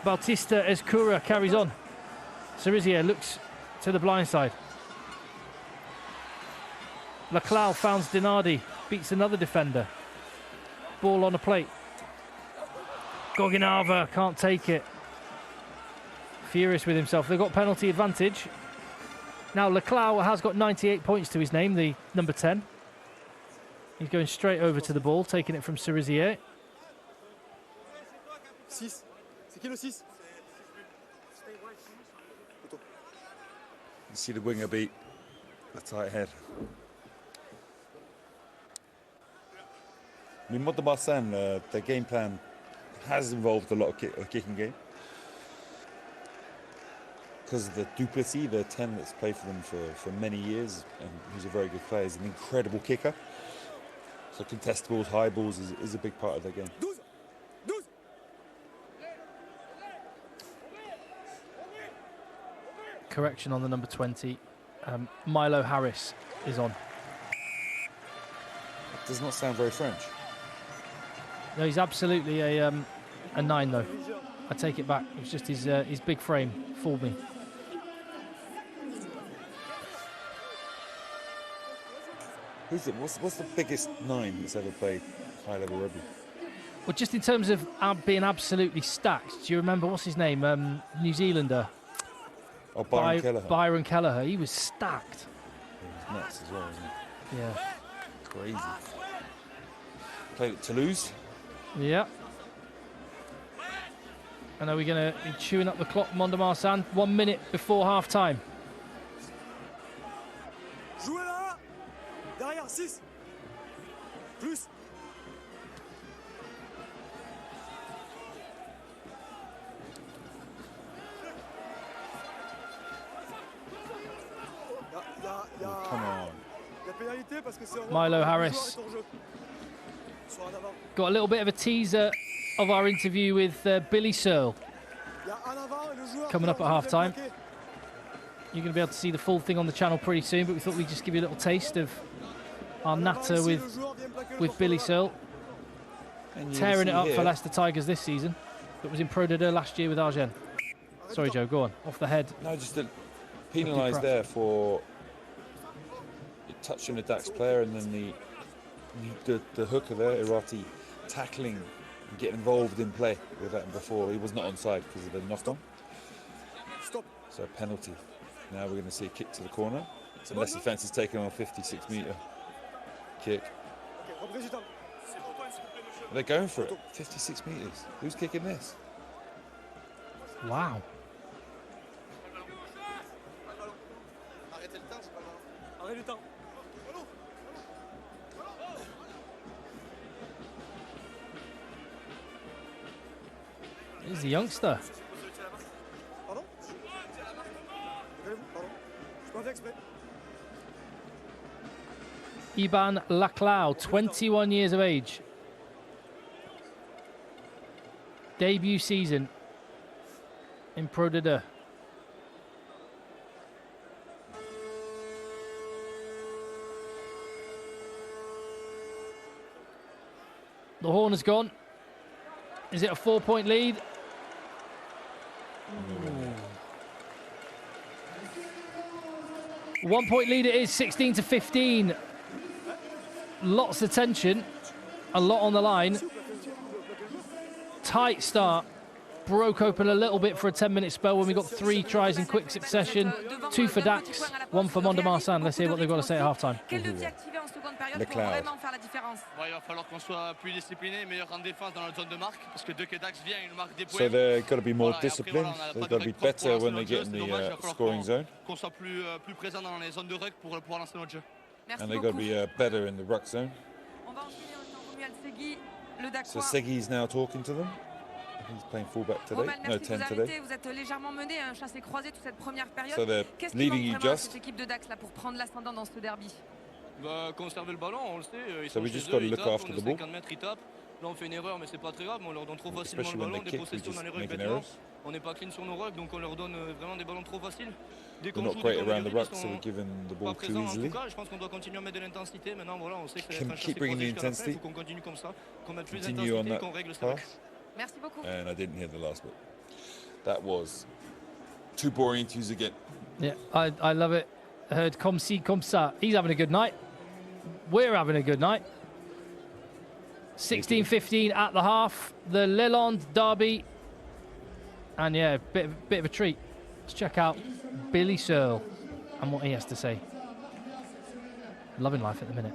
Bautista Escura carries on. Cerisier looks to the blind side. Leclau founds Dinardi, beats another defender. Ball on a plate. Goginava can't take it. Furious with himself. They've got penalty advantage. Now Leclau has got 98 points to his name, the number 10. He's going straight over to the ball, taking it from Cerisier. 6. C'est qui le 6? You see the winger beat a tight head. I mean, Marsan, their game plan has involved a lot of kicking game. Because of the Duplessis, the 10 that's played for them for many years, and who's a very good player, is an incredible kicker. So contest balls, high balls is a big part of their game. 12. 12. Correction on the number 20. Milo Harris is on. It does not sound very French. No, he's absolutely a 9 though. I take it back. It was just his big frame fooled me. Who's it? What's the biggest 9 that's ever played high-level rugby? Well, just in terms of being absolutely stacked, do you remember, what's his name? New Zealander. Oh, Byron Kelleher. Byron Kelleher. He was stacked. He was nuts as well, isn't he? Yeah. Crazy. Played at Toulouse. Yeah. And are we going to be chewing up the clock, Mont-de-Marsan? 1 minute before half-time. Jouez là. Derrière 6. Plus. Oh, come on. Milo Harris. Got a little bit of a teaser of our interview with Billy Searle coming up at half-time. You're going to be able to see the full thing on the channel pretty soon, but we thought we'd just give you a little taste of our natter with Billy Searle. Tearing it up for Leicester Tigers this season, but was in Pro D2 last year with Agen. Sorry, Joe, go on. Off the head. No, just penalised there for touching a Dax player, and then the hooker there, Irati, tackling and getting involved in play with that before. He was not onside because of the knock-on. So penalty. Now we're going to see a kick to the corner. Unless the fence is taken on a 56-metre kick. They're going for it. 56 metres. Who's kicking this? Wow. He's a youngster. Iban Leclau, 21 years of age. Debut season in Pro D2. The horn has gone. Is it a 4-point lead? 1 point lead it is, 16-15. Lots of tension, a lot on the line. Tight start. Broke open a little bit for a 10-minute spell when we got 3 tries in quick succession. 2 for Dax, 1 for Marsan. Let's hear what they've got to say at half-time. Le cloud. So they've got to be more disciplined. They've got to be better when they get in the scoring zone. And they've got to be better in the ruck zone. So Segui's now talking to them. He's playing fullback today, no 10 today. So they're leading you just. So we just got to look after the ball. Especially when they kick, we just making errors. They're not great around the ruck, so we're giving the ball too easily. Can keep bringing the intensity. Continue on that path. And I didn't hear the last bit. That was 2 boring interviews again. Yeah, I love it. I heard comme ci, comme ça. He's having a good night. We're having a good night. 16-15 at the half. The Leland derby. And yeah, bit of a treat. Let's check out Billy Searle and what he has to say. Loving life at the minute.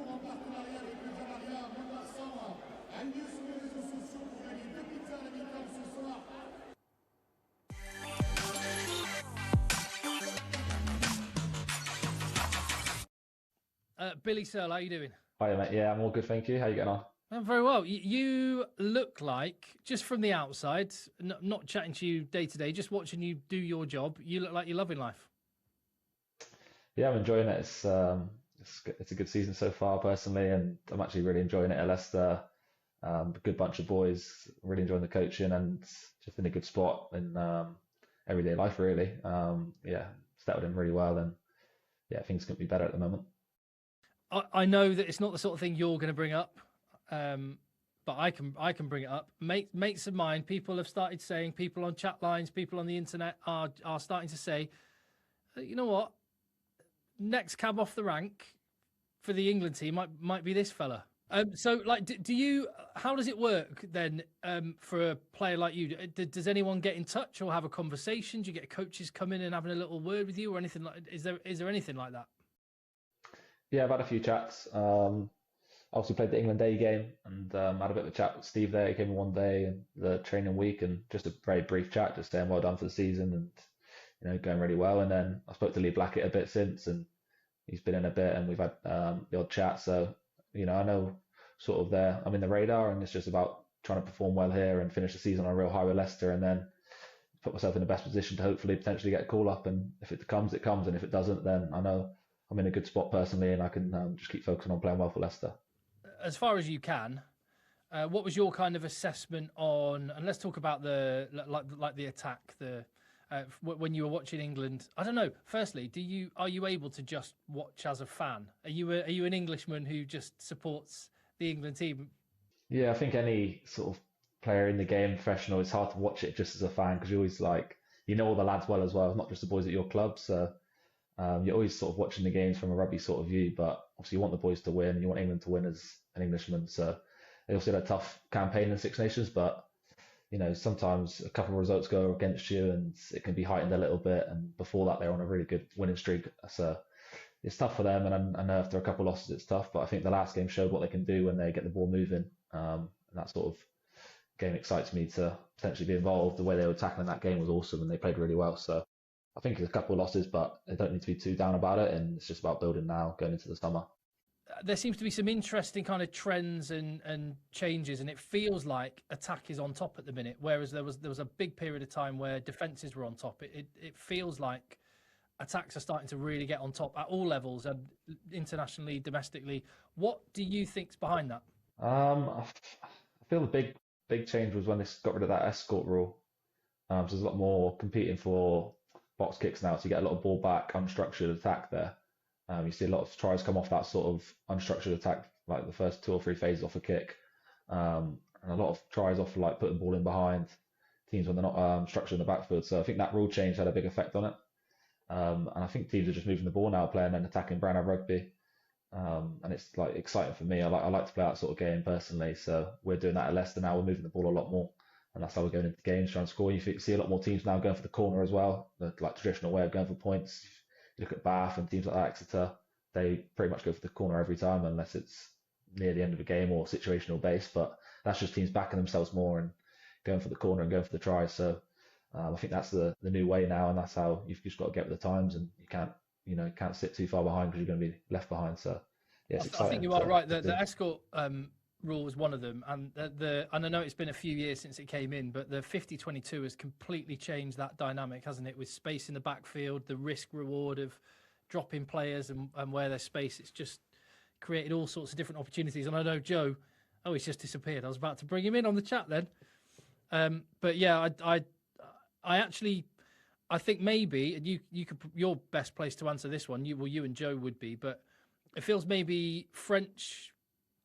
Billy Searle, how you doing? Hi, mate. Yeah, I'm all good, thank you. How you getting on? I'm very well. You look like, just from the outside, not chatting to you day to day, just watching you do your job, you look like you're loving life. Yeah, I'm enjoying it. It's a good season so far, personally, and I'm actually really enjoying it at Leicester. A good bunch of boys, really enjoying the coaching, and just in a good spot in everyday life, really. Yeah, settled in really well, and yeah, things couldn't be better at the moment. I know that it's not the sort of thing you're going to bring up, but I can bring it up. Mates of mine, people have started saying, people on chat lines, people on the internet are starting to say, you know what, next cab off the rank for the England team might be this fella. So, like, do you? How does it work then for a player like you? Does anyone get in touch or have a conversation? Do you get coaches come in and having a little word with you or anything like? Is there anything like that? Yeah, I've had a few chats. Obviously played the England day game and had a bit of a chat with Steve there. He came in one day and the training week and just a very brief chat, just saying well done for the season and going really well. And then I spoke to Lee Blackett a bit since, and he's been in a bit, and we've had the odd chat. So I know sort of I'm in the radar, and it's just about trying to perform well here and finish the season on a real high with Leicester, and then put myself in the best position to hopefully potentially get a call up. And if it comes, it comes, and if it doesn't, then I know I'm in a good spot personally, and I can just keep focusing on playing well for Leicester. As far as you can, what was your kind of assessment on? And let's talk about the attack. When you were watching England, I don't know. Firstly, are you able to just watch as a fan? Are you an Englishman who just supports the England team? Yeah, I think any sort of player in the game, professional, it's hard to watch it just as a fan because you always all the lads well as well, not just the boys at your club. So. You're always sort of watching the games from a rugby sort of view, but obviously you want the boys to win, you want England to win as an Englishman. So they also had a tough campaign in Six Nations, but sometimes a couple of results go against you and it can be heightened a little bit. And before that, they're on a really good winning streak. So it's tough for them. And I know after a couple of losses, it's tough, but I think the last game showed what they can do when they get the ball moving. And that sort of game excites me to potentially be involved. The way they were tackling that game was awesome and they played really well. So I think it's a couple of losses, but they don't need to be too down about it. And it's just about building now, going into the summer. There seems to be some interesting kind of trends and changes, and it feels like attack is on top at the minute, whereas there was a big period of time where defences were on top. It feels like attacks are starting to really get on top at all levels, and internationally, domestically. What do you think's behind that? I feel the big change was when they got rid of that escort rule. So there's a lot more competing for box kicks now, so you get a lot of ball back, unstructured attack there. You see a lot of tries come off that sort of unstructured attack, like the first 2 or 3 phases off a kick, and a lot of tries off like putting the ball in behind teams when they're not structured in the backfield. So I think that rule change had a big effect on it. And I think teams are just moving the ball now, playing an attacking brand of rugby. And it's like exciting for me. I like to play that sort of game personally. So we're doing that at Leicester now. We're moving the ball a lot more, and that's how we're going into games, trying to score. You see a lot more teams now going for the corner as well, the like traditional way of going for points. You look at Bath and teams like that, Exeter, they pretty much go for the corner every time, unless it's near the end of a game or situational based. But that's just teams backing themselves more and going for the corner and going for the try. So I think that's the new way now, and that's how you've just got to get with the times, and you can't sit too far behind because you're going to be left behind. So yeah, it's exciting. I think you are right. The escort rule was one of them, and and I know it's been a few years since it came in, but the 50-22 has completely changed that dynamic, hasn't it? With space in the backfield, the risk reward of dropping players and where there's space, it's just created all sorts of different opportunities. And I know Joe, he's just disappeared. I was about to bring him in on the chat then, but yeah, I think maybe, and you're best placed to answer this one. You and Joe would be, but it feels maybe French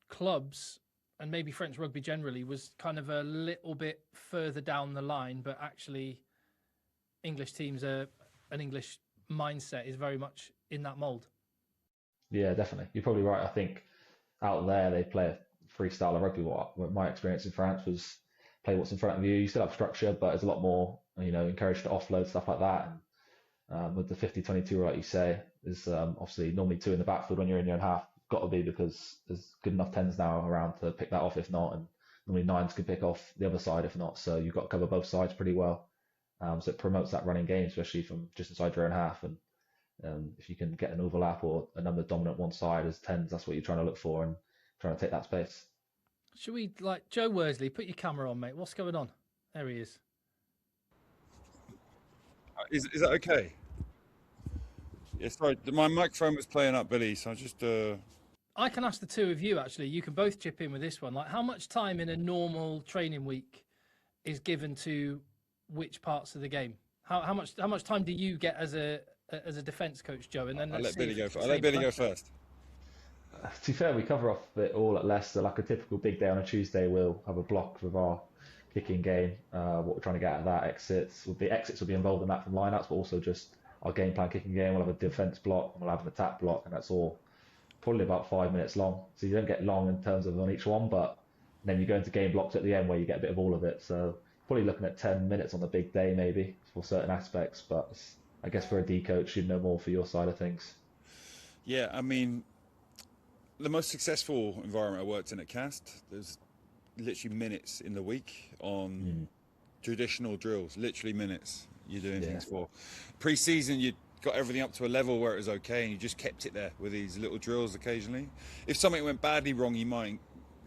clubs and maybe French rugby generally was kind of a little bit further down the line, but actually English teams an English mindset is very much in that mould. Yeah, definitely. You're probably right. I think out there they play a free style of rugby. What my experience in France was play what's in front of you. You still have structure, but it's a lot more, encouraged to offload, stuff like that. And with the 50-22, like you say, there's obviously normally two in the backfield when you're in your own half. Got to be, because there's good enough 10s now around to pick that off if not, and normally 9s can pick off the other side if not. So you've got to cover both sides pretty well. So it promotes that running game, especially from just inside your own half. And if you can get an overlap or a number dominant one side as 10s, that's what you're trying to look for and trying to take that space. Should we, Joe Worsley, put your camera on, mate? What's going on? There he is. Is that okay? Yeah, sorry, my microphone was playing up, Billy, so I just... I can ask the two of you, actually. You can both chip in with this one. How much time in a normal training week is given to which parts of the game? How much time do you get as a defence coach, Joe? And then I'll let Billy go first. To be fair, we cover off it all at Leicester. Like a typical big day on a Tuesday, we'll have a block with our kicking game, what we're trying to get out of that. Exits will be involved in that from lineouts, but also just our game plan kicking game. We'll have a defence block, we'll have an attack block, and that's all probably about 5 minutes long. So you don't get long in terms of on each one, but then you go into game blocks at the end where you get a bit of all of it. So probably looking at 10 minutes on the big day maybe for certain aspects, but I guess for a D coach, you'd know more for your side of things. Yeah, I mean, the most successful environment I worked in at Cast, there's literally minutes in the week on traditional drills, literally minutes you're doing things for. Pre-season, you got everything up to a level where it was okay and you just kept it there with these little drills occasionally. If something went badly wrong, you might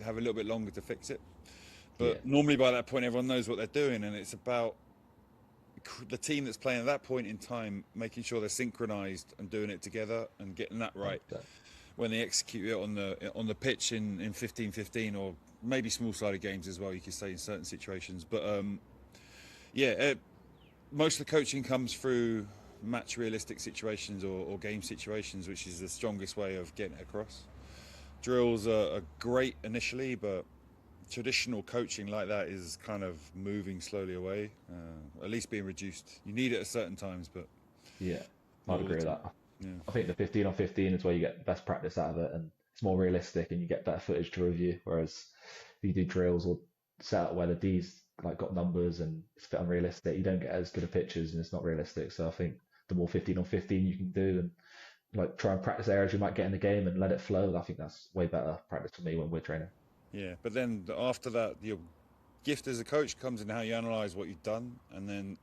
have a little bit longer to fix it. But normally by that point, everyone knows what they're doing, and it's about the team that's playing at that point in time, making sure they're synchronized and doing it together and getting that right. When they execute it on the pitch in 15-15 or maybe small-sided games as well, you could say in certain situations. But most of the coaching comes through match realistic situations or game situations, which is the strongest way of getting it across. Drills are great initially, but traditional coaching like that is kind of moving slowly away, at least being reduced. You need it at certain times, but yeah, I'd agree with that. Yeah. I think the 15-on-15 is where you get the best practice out of it, and it's more realistic and you get better footage to review. Whereas if you do drills or set up where the D's got numbers and it's a bit unrealistic, you don't get as good of pictures and it's not realistic. So I think the more 15-on-15 you can do and try and practice areas you might get in the game and let it flow, I think that's way better practice for me when we're training. Yeah, but then after that, your gift as a coach comes in how you analyse what you've done, and then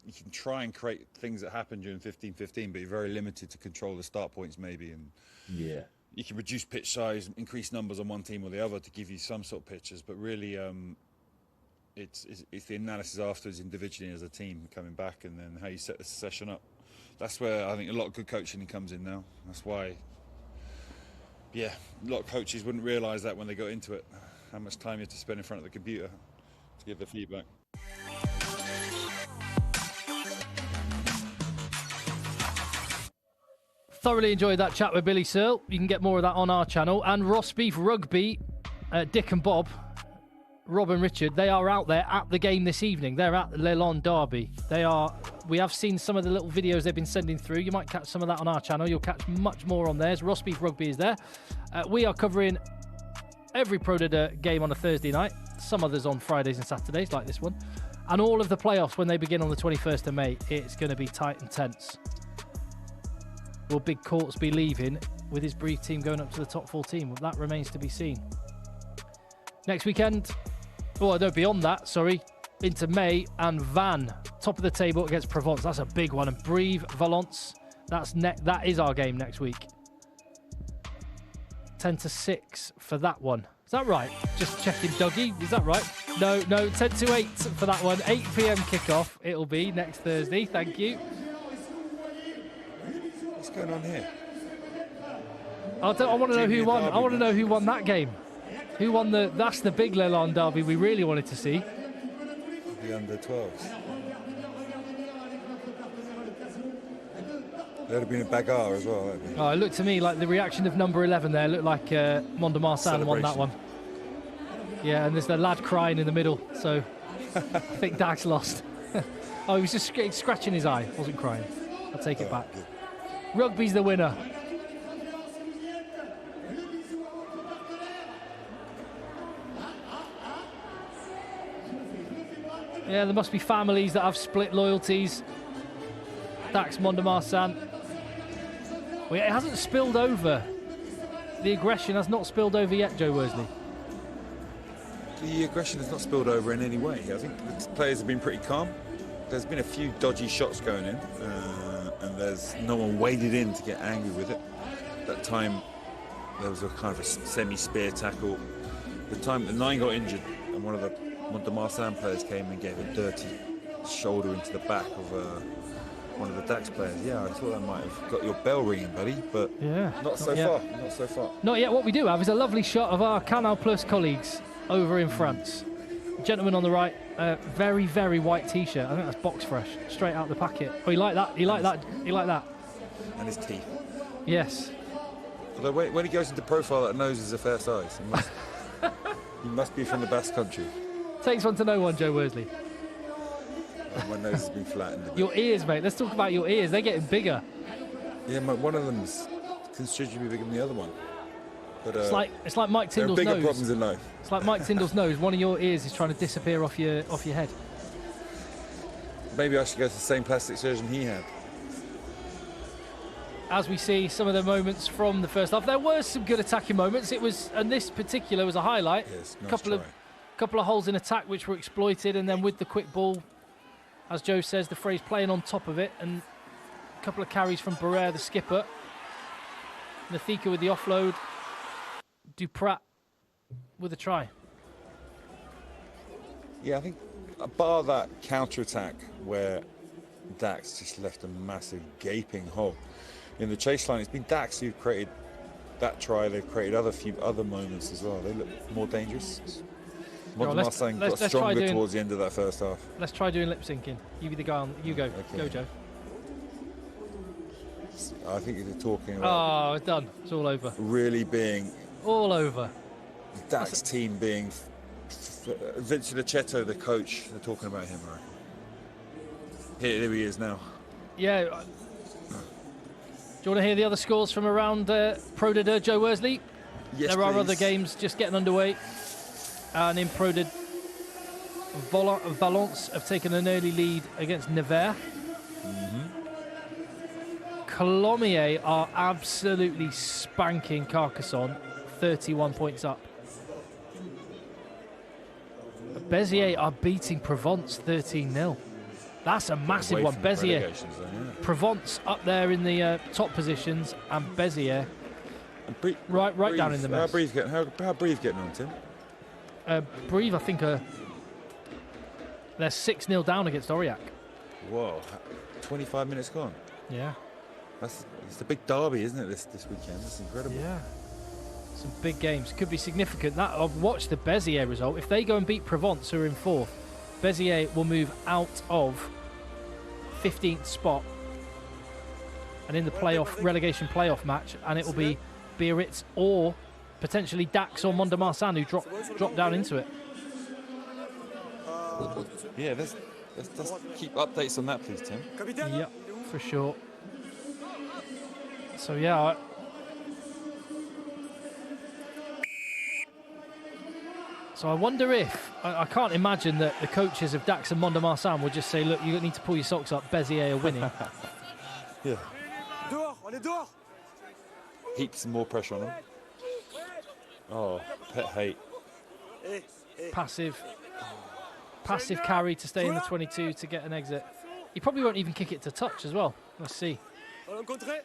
you can try and create things that happen during 15-15, but you're very limited to control the start points maybe, and you can reduce pitch size, increase numbers on one team or the other to give you some sort of pictures, but really it's the analysis afterwards individually as a team coming back, and then how you set the session up. That's where I think a lot of good coaching comes in now. That's why a lot of coaches wouldn't realise that when they got into it, how much time you have to spend in front of the computer to give the feedback. Thoroughly enjoyed that chat with Billy Searle. You can get more of that on our channel. And Ross Beef Rugby, Dick and Bob, Rob and Richard, they are out there at the game this evening. They're at the Leland Derby. We have seen some of the little videos they've been sending through. You might catch some of that on our channel. You'll catch much more on theirs. Rossbeef Rugby is there. We are covering every Pro D2 game on a Thursday night. Some others on Fridays and Saturdays, like this one. And all of the playoffs when they begin on the 21st of May. It's going to be tight and tense. Will Big Courts be leaving with his brief team going up to the top 14? Well, that remains to be seen. Next weekend, beyond that, into May and Van, top of the table against Provence. That's a big one. And Brive, Valence, that is our game next week. 10-6 for that one. Is that right? Just checking, Dougie. Is that right? No, 10-8 for that one. 8 p.m. kickoff. It'll be next Thursday. Thank you. What's going on here? I want to know who won. I want to know who won that game. Who won that's the big Leland Derby we really wanted to see. The under 12s. There'd have been a bagarre as well. Oh, it looked to me like the reaction of number 11 there looked like Mont de Marsan won that one. Yeah, and there's the lad crying in the middle, so I think Dax lost. Oh, he was just scratching his eye, wasn't crying. I'll take it back. Good. Rugby's the winner. Yeah, there must be families that have split loyalties. Dax, Mont de Marsan. Well, it hasn't spilled over. The aggression has not spilled over yet, Joe Worsley. The aggression has not spilled over in any way. I think the players have been pretty calm. There's been a few dodgy shots going in, and there's no one waded in to get angry with it. That time, there was a kind of a semi-spear tackle. The time that 9 got injured, and one of the Mont de Marsan players came and gave a dirty shoulder into the back of one of the Dax players. Yeah, I thought that might have got your bell ringing, buddy, but not so far. Not so far. Not yet. What we do have is a lovely shot of our Canal Plus colleagues over in France. Gentleman on the right, very, very white T-shirt. I think that's box fresh, straight out the packet. Oh, you like that? You like that? You like that? And his teeth. Yes. Although when he goes into profile, that nose is a fair size. He must be from the Basque Country. Takes one to know one, Joe Worsley. My nose has been flattened. Your ears, mate. Let's talk about your ears. They're getting bigger. Yeah, one of them's considerably bigger than the other one. But it's like Mike Tyndall's there are bigger nose. problems in life. It's like Mike Tyndall's nose. One of your ears is trying to disappear off your head. Maybe I should go to the same plastic surgeon he had. As we see some of the moments from the first half, there were some good attacking moments. And this particular was a highlight. Yes, nice couple of holes in attack which were exploited, and then with the quick ball, as Joe says, the phrase playing on top of it, and a couple of carries from Barrere, the skipper. Nathika with the offload. Duprat with a try. Yeah, I think bar that counter-attack where Dax just left a massive gaping hole in the chase line, it's been Dax who've created that try. They've created other moments as well. They look more dangerous. Mont de Marsan got stronger towards the end of that first half. Let's try doing lip syncing. You be the guy on. You go. Okay. Go, Joe. I think you're talking about. Oh, it's done. It's all over. Really being. All over. Dax team being. Vincent Aceto, the coach. They're talking about him, right? Here he is now. Yeah. Do you want to hear the other scores from around Pro D2, Joe Worsley? Yes, there are please. other games just getting underway. And in Pro D2, Valence have taken an early lead against Nevers. Colomiers are absolutely spanking Carcassonne, 31 points up. Béziers are beating Provence 13-0. That's a massive one. Béziers. Provence up there in the top positions, and Béziers right down in the mess. How Brive getting on, Tim? Brive, I think, they're 6-0 down against Aurillac. Whoa, 25 minutes gone. Yeah. It's the big derby, isn't it, this weekend? That's incredible. Yeah. Some big games. Could be significant. I've watched the Béziers result. If they go and beat Provence, who are in 4th, Béziers will move out of 15th spot and in the relegation playoff match, and it will be Biarritz or potentially Dax or Mont de Marsan who drop down into it. Yeah, let's keep updates on that, please, Tim. Capitaine. Yep, for sure. So yeah, so I wonder if I can't imagine that the coaches of Dax and Mont-de-Marsan would just say, look, you need to pull your socks up. Béziers are winning. Yeah. Dehors, on est dehors. Heaps more pressure on them. Oh, pet hate. Passive carry to stay in the 22 to get an exit. He probably won't even kick it to touch as well. Let's see. On contré.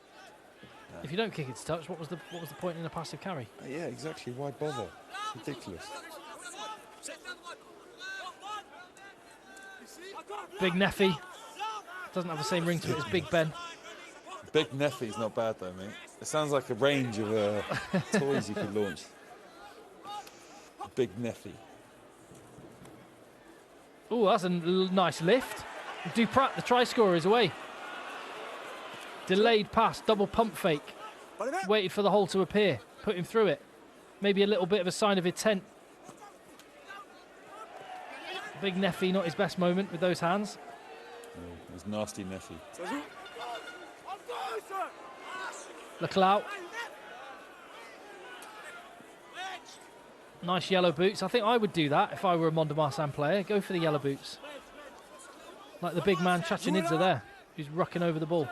If you don't kick it to touch, what was the point in a passive carry? Yeah, exactly. Why bother? It's ridiculous. Big Neffy doesn't have the same ring to it as Big Ben. Big Neffy's not bad though, mate. It sounds like a range of toys you could launch. Big Neffy. Oh, that's a nice lift. Duprat, the try scorer, is away. Delayed pass, double pump fake. Waited for the hole to appear. Put him through it. Maybe a little bit of a sign of intent. Big Neffy, not his best moment with those hands. It was nasty Neffy. Leclerc. Nice yellow boots. I think I would do that if I were a Mont-de-Marsan player. Go for the yellow boots. Like the big man Chachanidze there, who's rucking over the ball.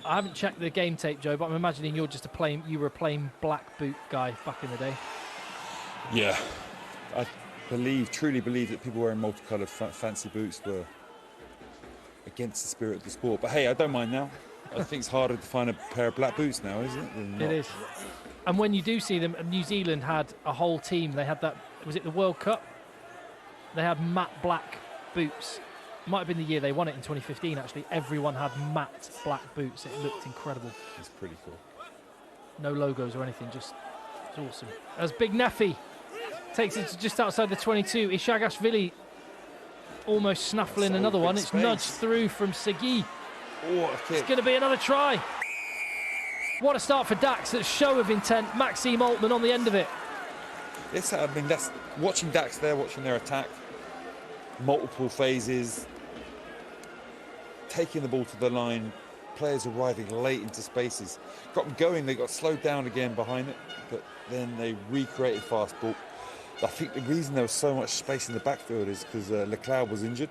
I haven't checked the game tape, Joe, but I'm imagining you were a plain black boot guy back in the day. Yeah, I truly believe that people wearing multicoloured fancy boots were against the spirit of the sport. But hey, I don't mind now. I think it's harder to find a pair of black boots now, isn't it? It is. And when you do see them, New Zealand had a whole team. They had that, was it the World Cup? They had matte black boots. Might have been the year they won it in 2015, actually. Everyone had matte black boots. It looked incredible. It's pretty cool. No logos or anything, just it's awesome. As Big Neffy takes it to just outside the 22. Ishagashvili almost snuffling another one. It's space. nudged through from Segui. Oh, It's going to be another try. What a start for Dax. That's show of intent. Maxime Altman on the end of it. Yes, I mean, that's watching Dax there, watching their attack. Multiple phases. Taking the ball to the line. Players arriving late into spaces. Got them going, they got slowed down again behind it. But then they recreated fast ball. I think the reason there was so much space in the backfield is because Leclerc was injured.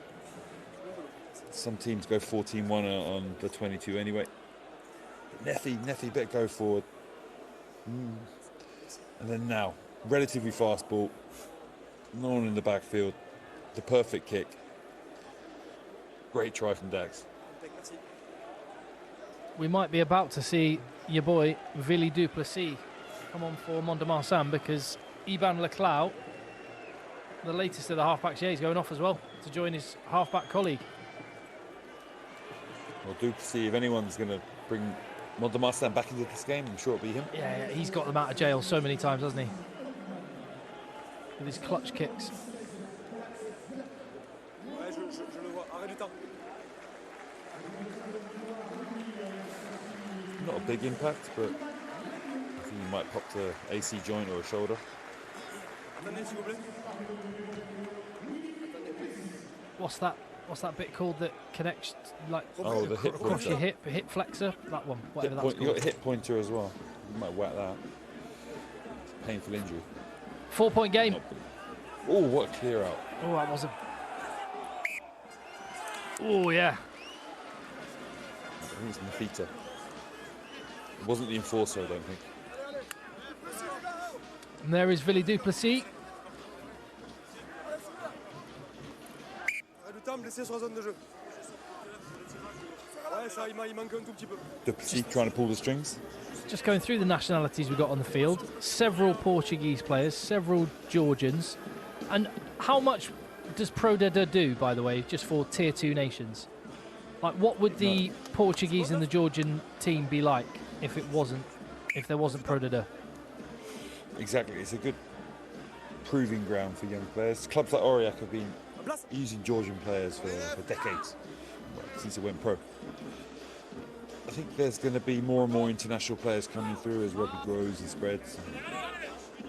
Some teams go 14-1 on the 22 anyway. Neffy better go forward. And then now, relatively fast ball. No one in the backfield. The perfect kick. Great try from Dax. We might be about to see your boy Billy Duplessis come on for Mont-de-Marsan because Iban Leclerc, the latest of the halfbacks, is going off as well to join his halfback colleague. Well, Duplessis, if anyone's going to bring Mont-de-Marsan back into this game, I'm sure it'll be him. Yeah, he's got them out of jail so many times, hasn't he? With his clutch kicks. Je le vois. Arrête du temps. Not a big impact, but I think he might pop the AC joint or a shoulder. Attendez, s'il vous plaît. What's that bit called that connects like Oh, the hip across pointer. your hip flexor? That one, whatever that's You got a called. hip pointer as well. You might whack that. Painful injury. 4-point game. Oh, what a clear out. Oh, that was a... Oh, yeah. I think it's Mafita. It wasn't the enforcer, I don't think. And there is Billy Duplessis. Arrête du temps, blessé sur la zone de jeu. Ouais, ça, il manque un tout petit peu. Duplessis trying to pull the strings. Just going through the nationalities we've got on the field. Several Portuguese players, several Georgians. And how much does Pro D2 do, by the way, just for Tier 2 nations? Like, what would the Portuguese and the Georgian team be like if there wasn't Pro D2? Exactly, it's a good proving ground for young players. Clubs like Aurillac have been using Georgian players for decades, well, since it went pro. I think there's going to be more and more international players coming through as rugby grows and spreads.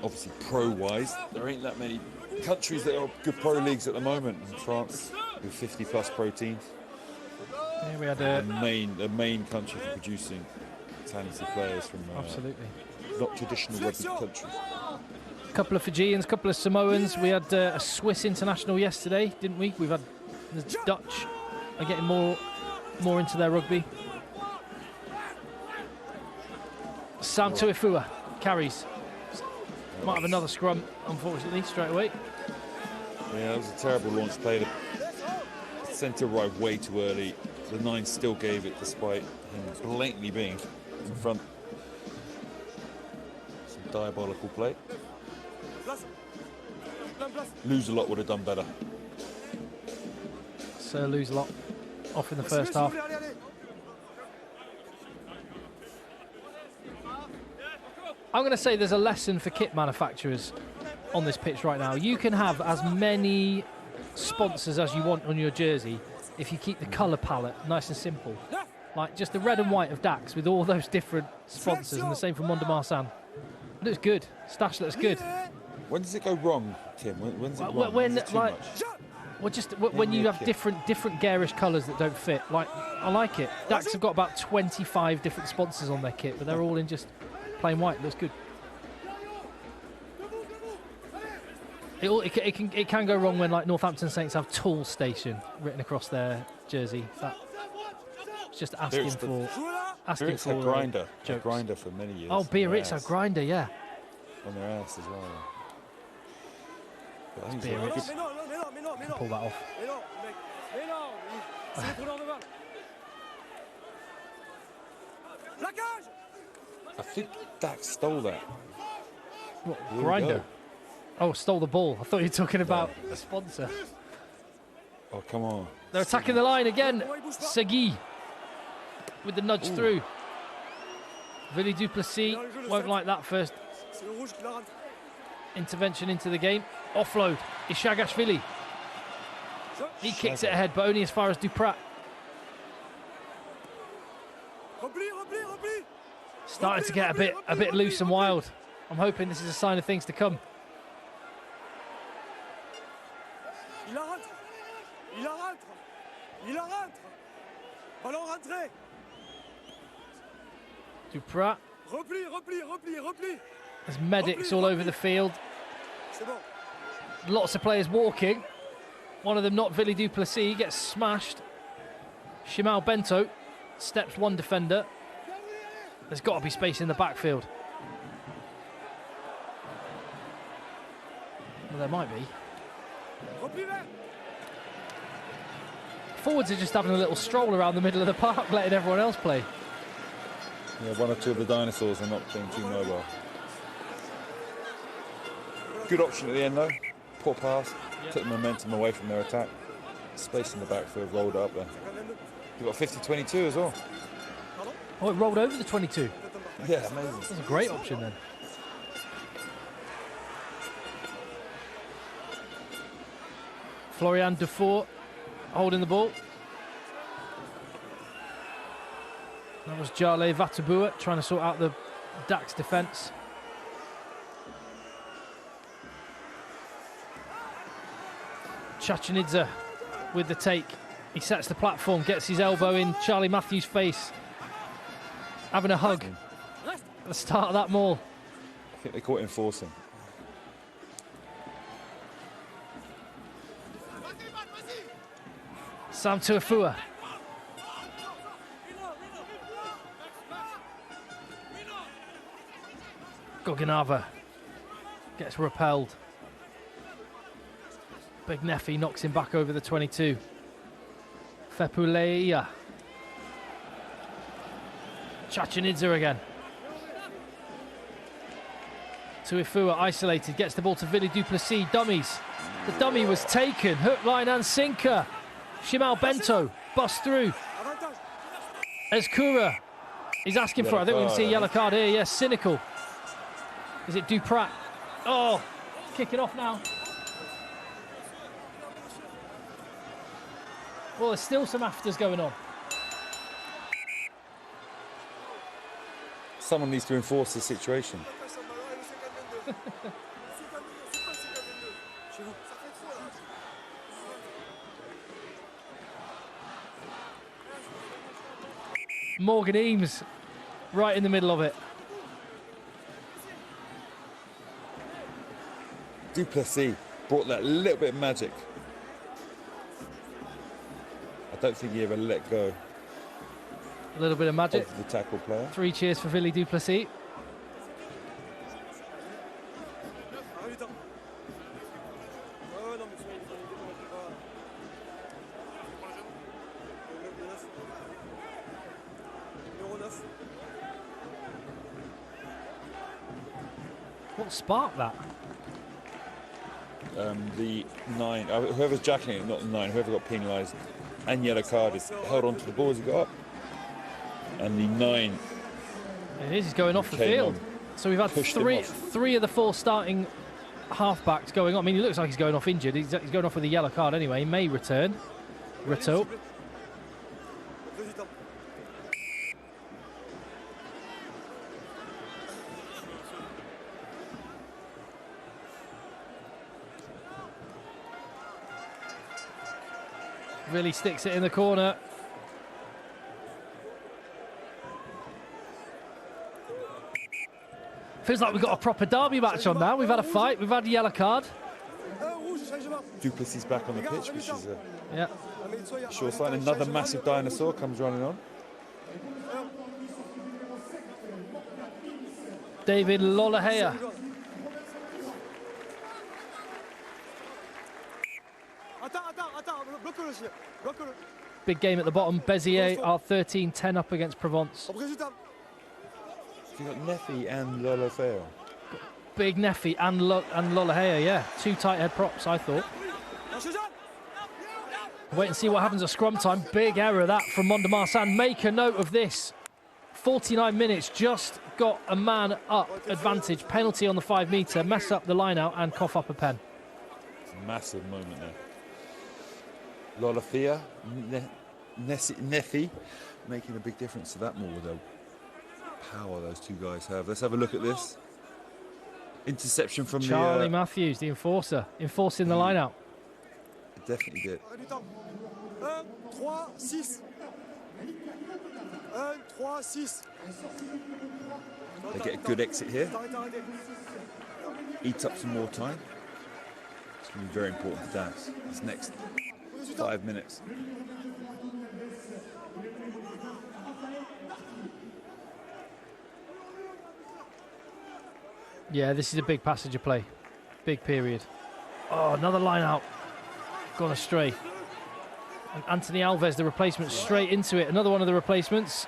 Obviously, pro-wise, there ain't that many countries that are good pro leagues at the moment. In France, with 50+ pro teams. Yeah, we had the main country for producing talented players from absolutely not traditional rugby countries. a couple of Fijians, a couple of Samoans. We had a Swiss international yesterday, didn't we? We've had the Dutch are getting more into their rugby. Sam Tuifua carries. Might have another scrum, unfortunately, straight away. Yeah, that was a terrible launch play. The centre arrived way too early. The 9 still gave it despite him blatantly being in front. Some diabolical play. Lose-a-lot would have done better. So Lose-a-lot off in the first half. I'm going to say there's a lesson for kit manufacturers on this pitch right now. You can have as many sponsors as you want on your jersey if you keep the colour palette nice and simple. Like just the red and white of Dax with all those different sponsors, and the same for Marsan. It looks good. Stash looks good. When does it go wrong, Tim? When's it wrong? When Is it too like, much? well, just when you have different garish colours that don't fit. Like I like it. Dax have got about 25 different sponsors on their kit, but they're all in just plain white. Looks good. It can go wrong when like Northampton Saints have Tool Station written across their jersey. That's just asking for grinder. jokes. Grinder for many years. Oh, Biarritz have grinder, yeah. On their ass as well. But I think Biarritz. Mais non. Pull that off. Mais non, c'est les preneurs de balle. La cage. I think Dax stole that. What, Here we grinder? go. Oh, stole the ball. I thought you were talking about a sponsor. Oh, come on. They're attacking the line again. Segui with the nudge through. Billy Duplessis won't like that first C'est le rouge qui la rentre. intervention into the game. Offload. Ishagashvili. He kicks it ahead, but only as far as Duprat. Repli. Starting to get a bit loose and wild. I'm hoping this is a sign of things to come. Il la rentre. Ballon rentré. Duprat. Repli. There's medics all over the field. C'est bon. Lots of players walking. One of them not Billy Duplessis, gets smashed. Shimal Bento steps one defender. There's got to be space in the backfield. Well, there might be. Repli vert. Forwards are just having a little stroll around the middle of the park, letting everyone else play. Yeah, one or two of the dinosaurs are not being too mobile. Good option at the end, though. Poor pass. Took the momentum away from their attack. Space in the backfield, rolled up there. You've got 50-22 as well. Oh, it rolled over the 22. Yeah, amazing. That's a great option then. Florian Dufour holding the ball. That was Jarle Vatabua trying to sort out the Dax defence. Chachanidze with the take. He sets the platform, gets his elbow in Charlie Matthews' face. Having a hug at the start of that maul. I think they caught him forcing. Sam Tuifua. Goginava gets repelled. Big Neffy knocks him back over the 22. Fepuleia. Chachanidze again. Tuifua isolated, gets the ball to Billy Duplessis. Dummies. The dummy was taken. Hook, line and sinker. Shimal Bento busts through. Ezkura. He's asking for it. I think we can see a yellow card here. Yes, cynical. Is it Duprat? Oh, kicking off now. Well, there's still some afters going on. Someone needs to enforce this situation. Morgan Eames right in the middle of it. Duplessis brought that little bit of magic. I don't think he ever let go A little bit of magic. of the tackle player. 3 cheers for Billy Duplessis. What sparked that? The 9, whoever's jacking it, not the 9, whoever got penalised and yellow carded, held on to the ball as he got up. And the 9 It is, he's going off the came field. on, So we've had pushed him three off. of the 4 starting halfbacks going on. I mean, he looks like he's going off injured. He's going off with a yellow card anyway. He may return. Rateau. Really sticks it in the corner. Feels like we've got a proper derby match on now. We've had a fight, we've had a yellow card. Duplessis back on the pitch, which is Yeah. a sure sign. Another massive dinosaur comes running on. David Lollahea. Big game at the bottom. Béziers are 13-10 up against Provence. You've got Neffy and Lolofeo. Big Neffy and Lollahea, yeah. 2 tight head props, I thought. Wait and see what happens at scrum time. Big error that from Marsan. Make a note of this. 49 minutes, just got a man up advantage. Penalty on the 5 metre, mess up the line out and cough up a pen. Massive moment there. Lolofea, Neffy, making a big difference to that more with the power those 2 guys have. Let's have a look at this. Interception from Charlie Matthews, the enforcer, enforcing the line out. It definitely did. 1, 3, 6. 1, 3, 6. They get a good exit here. Eats up some more time. It's going to be very important for Dax. This next 5 minutes. Yeah, this is a big passage of play. Big period. Oh, another line out. Gone astray. And Anthony Alves, the replacement, straight into it. Another one of the replacements.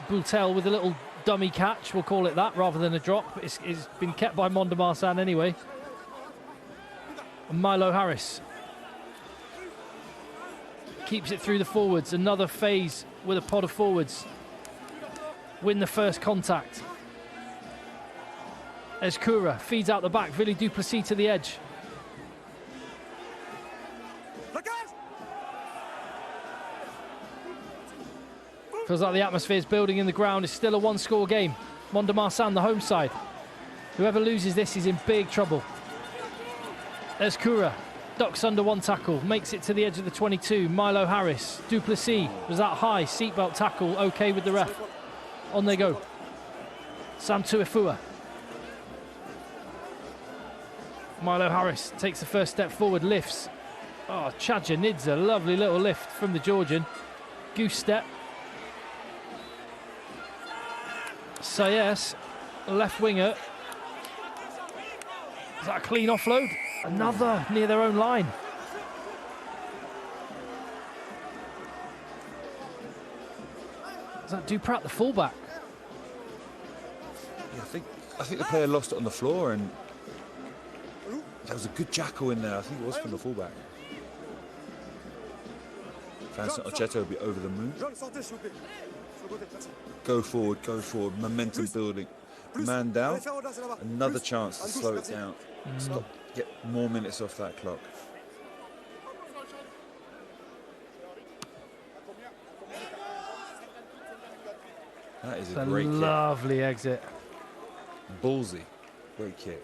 Boutel with a little dummy catch, we'll call it that, rather than a drop. It's been kept by Marsan anyway. And Milo Harris keeps it through the forwards. Another phase with a pod of forwards. Win the first contact. Escura feeds out the back. Billy Duplessis to the edge. Feels like the atmosphere is building in the ground. It's still a 1-score game. Marsan, the home side. Whoever loses this is in big trouble. Escura ducks under 1 tackle, makes it to the edge of the 22. Milo Harris, Duplessis was that high, seatbelt tackle, okay with the ref. On they go. Sam Tuifua. Milo Harris takes the first step forward, lifts. Oh, Chaja needs a lovely little lift from the Georgian. Goose step. Sayes, left winger. Is that a clean offload? Another near their own line. Is that Duprat, the fullback? Yeah, I think the player lost it on the floor, and there was a good jackal in there. I think it was from the fullback. Vincent Ocheto will be over the moon. Go forward, momentum building. Man down, another chance to slow it down. Stop, get more minutes off that clock. That is It's a a great kick. lovely exit. Ballsy. Great kick.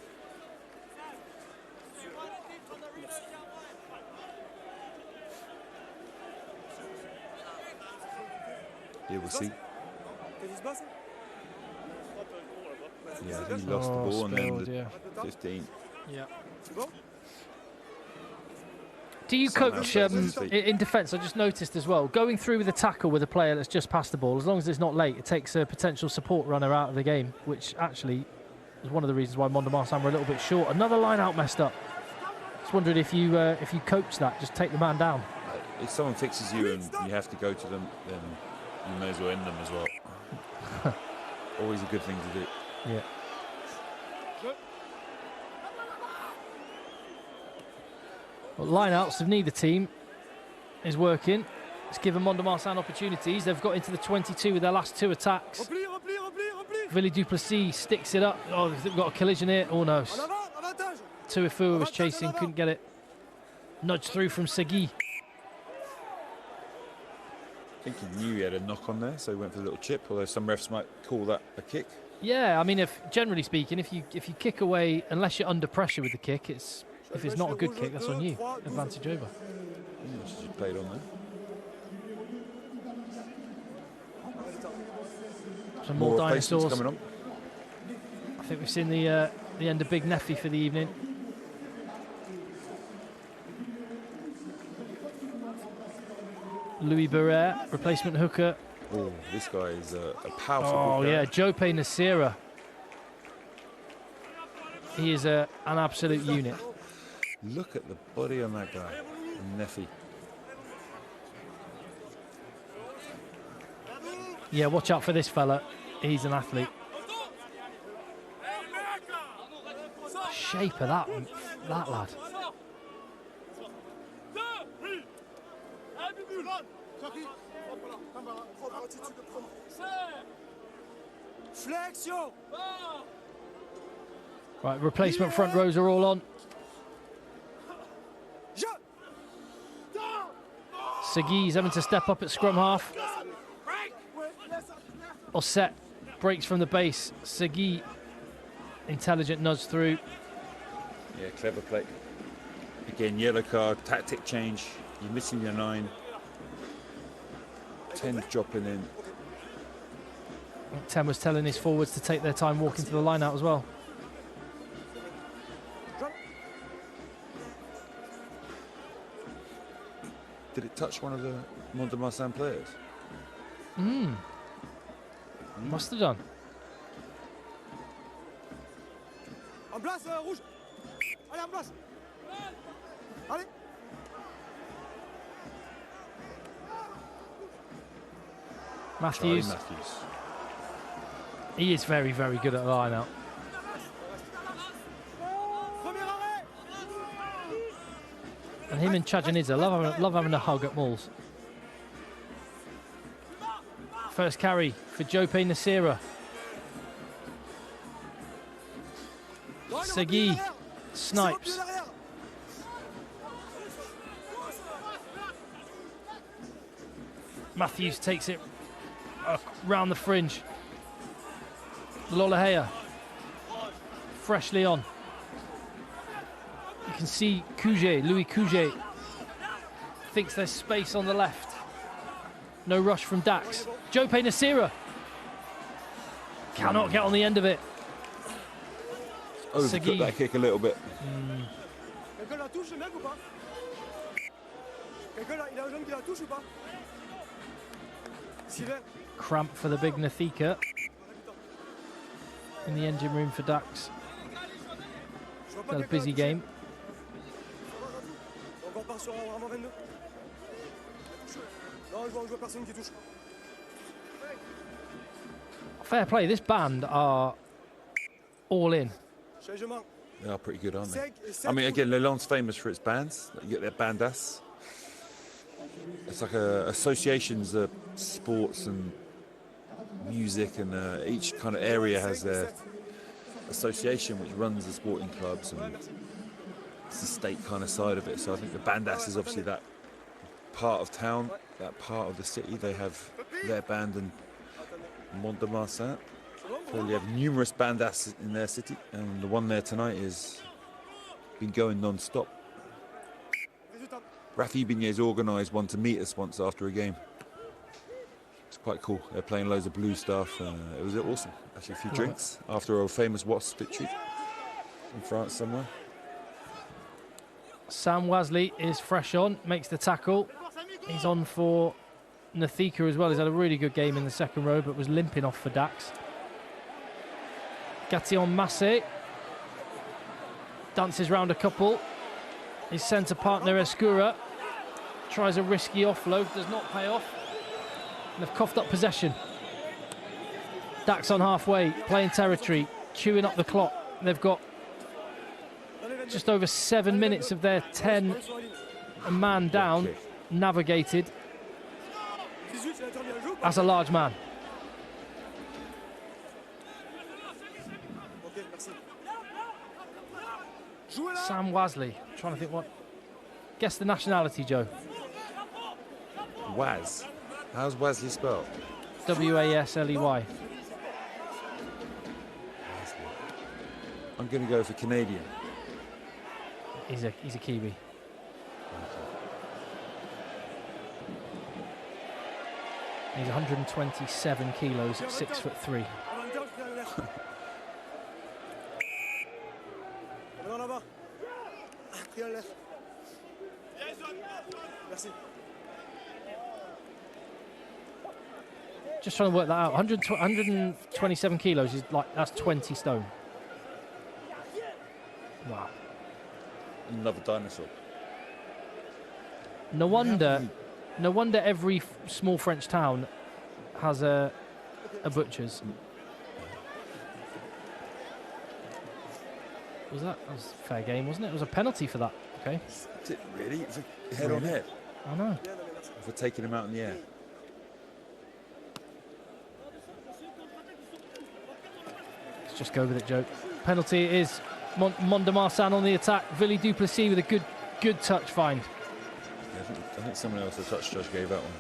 Here we'll see. Qu'est-ce qui se passe? Yeah, he lost the ball and spilled, then the yeah. 15. Yeah. C'est bon? Do you Somehow coach plays on his feet. in defence? I just noticed as well, going through with a tackle with a player that's just passed the ball, as long as it's not late, it takes a potential support runner out of the game, which actually is one of the reasons why Mont-de-Marsan were a little bit short. Another line out messed up. Just wondered if you coach that, just take the man down. If someone fixes you and you have to go to them, then you may as well end them as well. Always a good thing to do. Yeah. Well, line-outs of neither team is working. It's given Mont-de-Marsan opportunities. They've got into the 22 with their last 2 attacks. Repli, repli, repli, repli. Billy Duplessis sticks it up. Oh, they've got a collision here. Oh no. En avant, avantage. Tuifua was chasing, couldn't get it. Nudge through from Segui. I think he knew he had a knock on there, so he went for a little chip, although some refs might call that a kick. Yeah, I mean, if generally speaking, if you kick away, unless you're under pressure with the kick, if it's not a good kick, that's on you. Advantage over. Yeah, just played on there. Some more replacements dinosaurs. coming on. I think we've seen the end of Big Neffy for the evening. Louis Barrere, replacement hooker. Oh, this guy is a powerful Oh good guy. yeah, Jope Nasira. He is an absolute unit. Look at the body on that guy, Neffy. Yeah, watch out for this fella. He's an athlete. Shape of that lad. Flexion. Right, replacement front rows are all on. Segui's having to step up at scrum half. Osset breaks from the base. Segui, intelligent nudge through. Yeah, clever play. Again, yellow card, tactic change. You're missing your 9. 10's dropping in. 10 was telling his forwards to take their time walking to the line out as well. Did it touch one of the Mont-de-Marsan players? Must have done. En place, rouge. Allez, en place. Allez. Matthews, Charlie Matthews. he is very, very good at the line out. Premier arrêt. And him and Chajanidze love having a hug at Mauls. First carry for Jope Nasira. Segui snipes. Matthews takes it round the fringe. Lolahea freshly on. You can see Louis Couget thinks there's space on the left. No rush from Dax. Jope Nasira cannot get on the end of it. Overcooked Segui. that kick a little bit. Quelqu'un la touche, le mec, ou pas? Quelqu'un, il a un jeune qui la touche ou pas? Sylvain. Cramp for the big Nathika in the engine room for Dax. Je vois pas Got a quelqu'un busy la toucher. game. Donc on repart sur Armand 22. Non, je vois personne qui touche. Fair play. This band are all in. Changement. They are pretty good, aren't they? Seg et I mean, Seg. again, Leland's famous for its bands. You get their bandas. It's like associations of sports and music, and each kind of area has their association which runs the sporting clubs, and it's the state kind of side of it. So I think the bandas is obviously that part of town, that part of the city. They have their band, and Mont de Marsan. They have numerous bandas in their city, and the one there tonight is been going non-stop. Rafi Bignet's organised one to meet us once after a game. It's quite cool. They're playing loads of blue stuff. It was awesome. Actually, a few drinks after a famous Wasp victory in France somewhere. Sam Wasley is fresh on, makes the tackle. He's on for Nathika as well. He's had a really good game in the second row, but was limping off for Dax. Gatillon Massé dances round a couple. His centre partner Escura tries a risky offload, does not pay off. And they've coughed up possession. Dax on halfway, playing territory, chewing up the clock. They've got just over 7 minutes of their 10 man down navigated as a large man. Sam Wasley, trying to think what. Guess the nationality, Joe. Waz. How's Wasley spelled? W-A-S-L-E-Y. I'm going to go for Canadian. He's a Kiwi. He's 127 kilos at 6'3". Just trying to work that out. 127 kilos is like, that's 20 stone. Wow. Another dinosaur. No wonder every small French town has a butcher's. That was a fair game, wasn't it? It was a penalty for that. Okay. Is it really? It's a head on head. I know. For taking him out in the air. Let's just go with it, Joe. Penalty is Mont de Marsan on the attack. Villy Duplessis with a good touch find. Yeah, I think someone else, the touch judge, gave that one.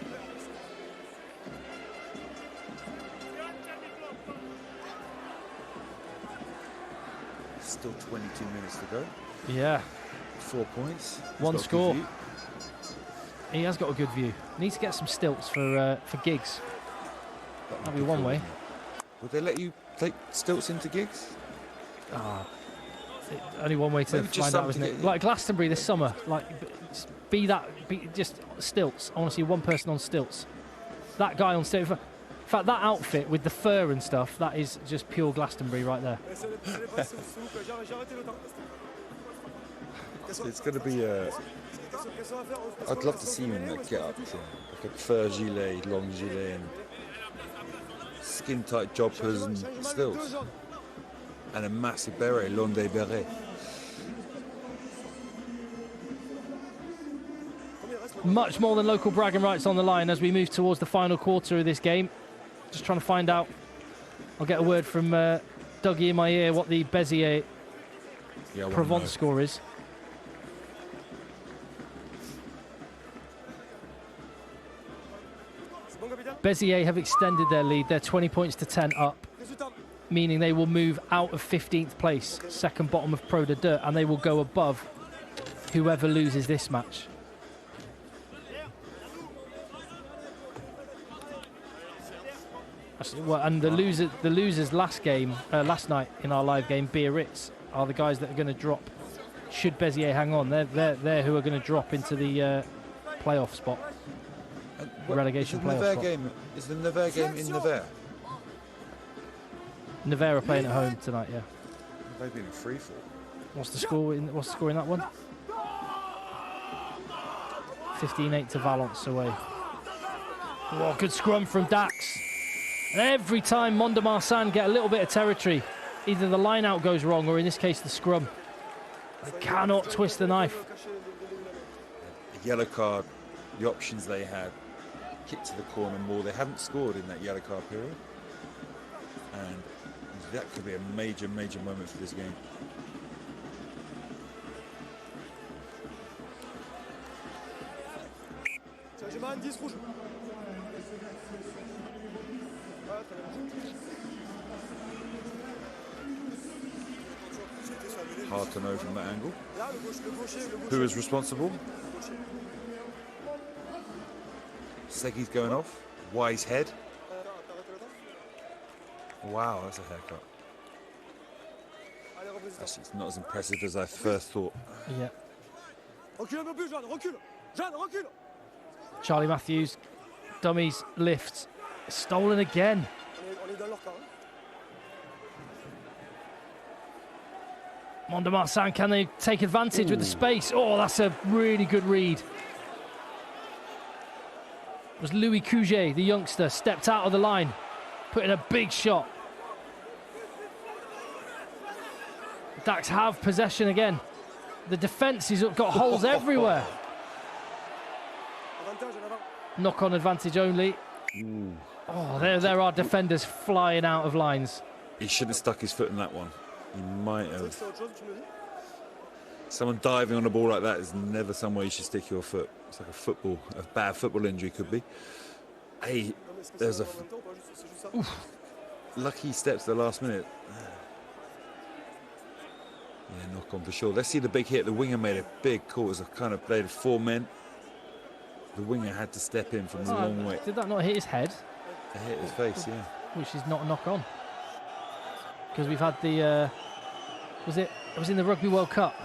Still 22 minutes to go. Yeah. 4 points. One score. He has got a good view. Needs to get some stilts for gigs. That'll be one way. Would they let you take stilts into gigs? Only one way to find out, isn't it? Like Glastonbury this summer. Like, be just stilts. I want to see one person on stilts. That guy on stilts. In fact, that outfit with the fur and stuff, that is just pure Glastonbury right there. It's going to be I'd love to see him in that get-up. Like a fur gilet, long gilet, and skin-tight joppers and stilts. And a massive beret, l'onde beret. Much more than local bragging rights on the line as we move towards the final quarter of this game. Just trying to find out. I'll get a word from Dougie in my ear what the Béziers Provence score is. Béziers have extended their lead. They're 20 points to 10 up, meaning they will move out of 15th place, second bottom of Pro de Deux, and they will go above whoever loses this match. And the losers last night in our live game, Biarritz, are the guys that are going to drop. Should Béziers hang on, they're who are going to drop into the playoff spot. Relegation playoff spot. Is the Nevers game in Nevers? Nevers are playing at home tonight, yeah. They've been free for. What's the score in that one? 15-8 to Valence away. Oh, good scrum from Dax. And every time Mont de Marsan get a little bit of territory, either the line out goes wrong or in this case the scrum. They cannot twist the knife. A yellow card, the options they had, kick to the corner more. They haven't scored in that yellow card period. And that could be a major, major moment for this game. Hard to know from that angle. Who is responsible? Segui's going off. Wise head. Wow, that's a haircut. Actually, it's not as impressive as I first thought. Yeah. Recule un peu plus, Jeanne, recule. Jeanne, recule. Charlie Matthews, dummies, lifts, stolen again. On est dans leur camp. Mont-de-Marsan, can they take advantage with the space? Oh, that's a really good read. It was Louis Couget, the youngster, stepped out of the line, put in a big shot. Dax have possession again. The defence has got holes everywhere. Knock-on advantage only. Oh, there are defenders flying out of lines. He shouldn't have stuck his foot in that one. He might have. Someone diving on a ball like that is never somewhere you should stick your foot. It's like a bad football injury could be. Hey, there's a lucky steps at the last minute. Yeah, knock on for sure. Let's see the big hit. The winger made a big call. It was a kind of played 4 men. The winger had to step in from a long way. Did that not hit his head? It hit his face, yeah. Which is not a knock on. Because we've had the it was in the Rugby World Cup.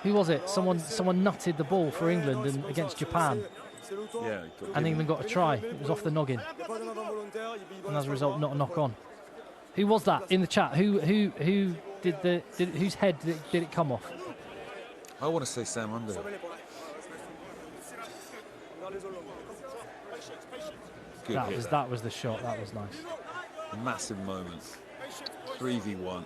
Who was it? Someone nutted the ball for England and against Japan. Yeah, and England got a try. It was off the noggin. And as a result, not a knock on. Who was that in the chat? Who whose head did it come off? I want to say Sam Underhill. That was the shot. That was nice. Massive moment. 3v1.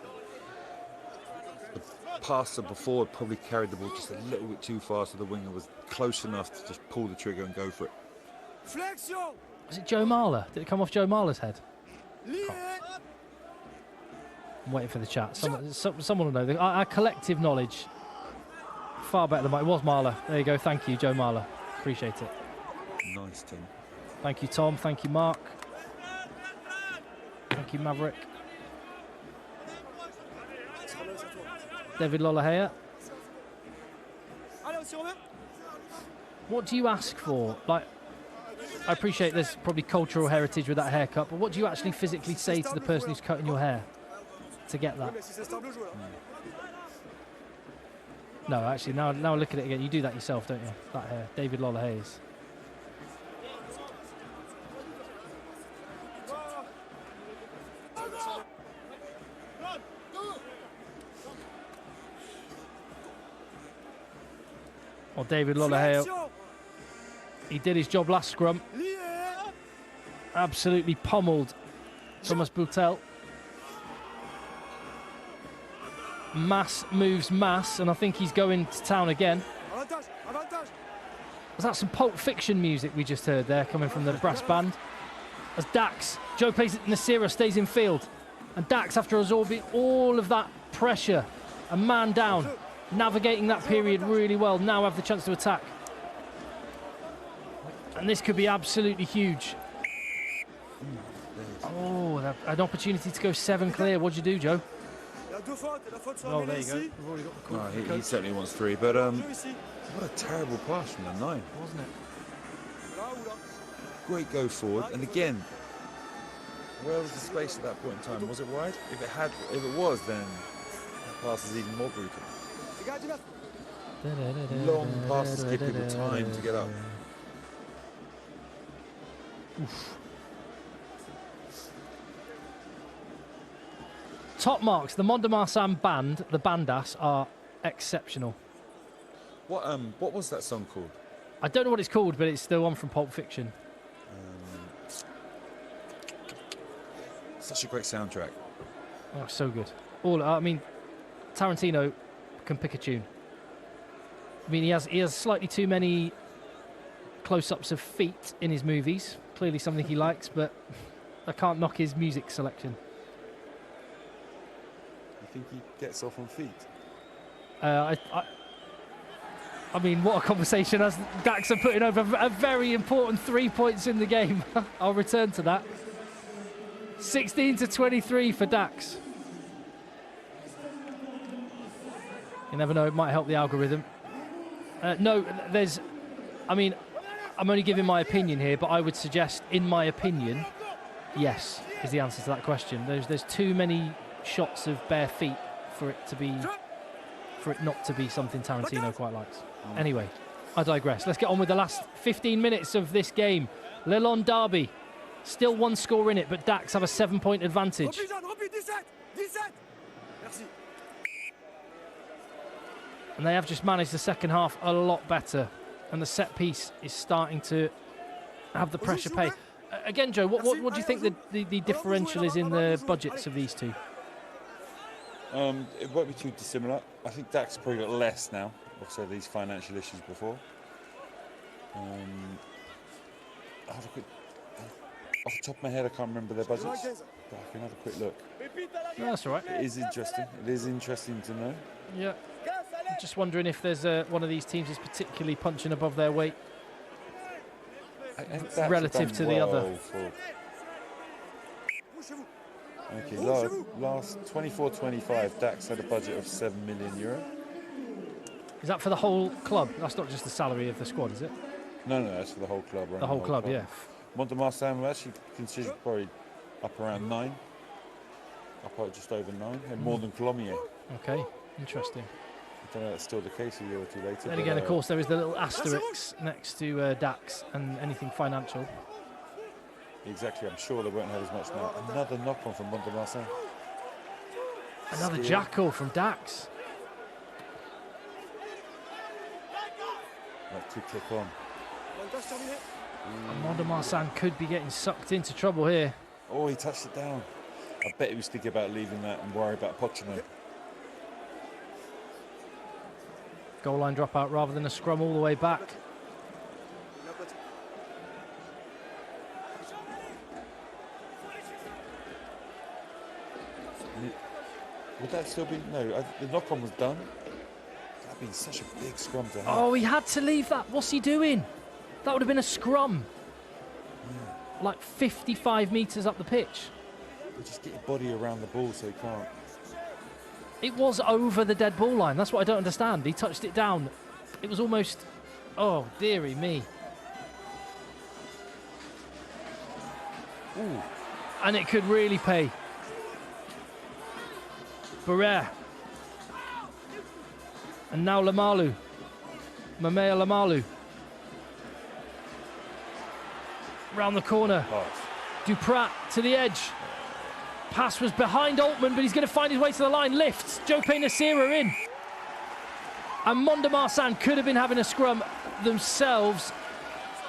The passer before probably carried the ball just a little bit too far, so the winger was close enough to just pull the trigger and go for it. Was it Joe Marler? Did it come off Joe Marler's head? I'm waiting for the chat. Someone will know. Our collective knowledge, far better than mine. It was Marler. There you go. Thank you, Joe Marler. Appreciate it. Nice, Tim. Thank you, Tom. Thank you, Mark. Thank you, Maverick. David Lollahea. What do you ask for? Like, I appreciate there's probably cultural heritage with that haircut, but what do you actually physically say to the person who's cutting your hair to get that? No, actually, now I look at it again. You do that yourself, don't you? That hair. David Lollahea. Well, David Lollahea, he did his job last scrum. Absolutely pummeled Thomas Boutel. Mass moves mass, and I think he's going to town again. Was that some Pulp Fiction music we just heard there coming from the brass band? As Dax, Joe plays it, Nasira stays in field. And Dax, after absorbing all of that pressure, a man down, navigating that period really well, now have the chance to attack. And this could be absolutely huge. Oh, an opportunity to go 7 clear. What'd you do, Joe? Oh, there you go. We've already got the call. No, he certainly wants 3, but what a terrible pass from the 9. Wasn't it? Great go forward, and again, where was the space at that point in time? Was it wide? If it was, then that pass is even more brutal. Long passes give people time to get up. Oof. Top marks. The Mont-de-Marsan band, the Bandas, are exceptional. What was that song called? I don't know what it's called, but it's the one from Pulp Fiction. Such a great soundtrack. Oh, so good. I mean, Tarantino can pick a tune. I mean, he has slightly too many close-ups of feet in his movies. Clearly something he likes, but I can't knock his music selection. You think he gets off on feet? I mean, what a conversation as Dax are putting over a very important 3 points in the game. I'll return to that. 16-23 for Dax. You never know, it might help the algorithm. No, there's... I mean, I'm only giving my opinion here, but I would suggest, in my opinion, yes, is the answer to that question. There's too many shots of bare feet for it not to be something Tarantino quite likes. Anyway, I digress. Let's get on with the last 15 minutes of this game. Lelon derby. Still one score in it, but Dax have a 7-point advantage. And they have just managed the second half a lot better. And the set piece is starting to have the pressure pay. Again, Joe, what do you think the differential is in the budgets of these two? It won't be too dissimilar. I think Dax probably got less now. Also, these financial issues before. I'll have a quick... Off the top of my head, I can't remember their budgets, but I can have a quick look. No, that's all right. It is interesting. It is interesting to know. Yeah. I'm just wondering if there's one of these teams is particularly punching above their weight relative to the other. Okay, last 24-25, Dax had a budget of €7 million. Is that for the whole club? That's not just the salary of the squad, is it? No, that's for the whole club. Right? The whole club, yeah. Marsan were actually considered probably up around 9. Up just over 9. And more than Colomiers. Okay, interesting. I don't know if that's still the case a year or two later. Then again, of course, there is the little asterisk next to Dax and anything financial. Exactly, I'm sure they won't have as much now. Another knock-on from Marsan. Another jackal from Dax. That could kick on. Marsan could be getting sucked into trouble here. Oh, he touched it down. I bet he was thinking about leaving that and worry about Pochino. Goal line dropout rather than a scrum all the way back. Would that still be... No, the knock-on was done. That would have been such a big scrum to have. Oh, he had to leave that. What's he doing? That would have been a scrum. Yeah. Like 55 metres up the pitch. But just get your body around the ball so he can't. It was over the dead ball line. That's what I don't understand. He touched it down. It was almost... Oh, dearie me. Ooh. And it could really pay. Barrère. And now Lamalu. Mamea Lamalu. Round the corner. Duprat to the edge. Pass was behind Altman, but he's going to find his way to the line. Lifts. Jope Nasira in. And Mont-de-Marsan could have been having a scrum themselves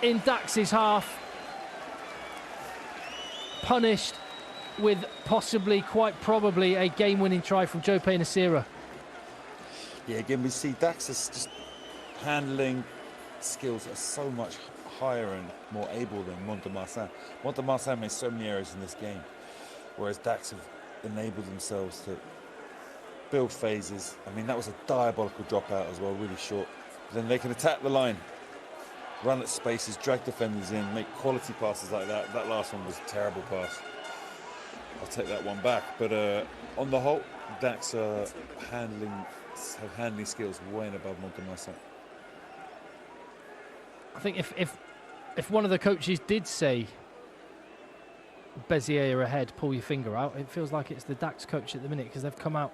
in Dax's half. Punished with possibly, quite probably, a game-winning try from Jope Nasira. Yeah, again, we see Dax's just handling skills are so much higher and more able than Mont-de-Marsan. Mont-de-Marsan made so many errors in this game, whereas Dax have enabled themselves to build phases. I mean, that was a diabolical dropout as well, really short. But then they can attack the line, run at spaces, drag defenders in, make quality passes like that. That last one was a terrible pass. I'll take that one back. But on the whole, Dax have handling skills way and above Mont-de-Marsan. I think if one of the coaches did say Béziers are ahead, pull your finger out, it feels like it's the Dax coach at the minute, because they've come out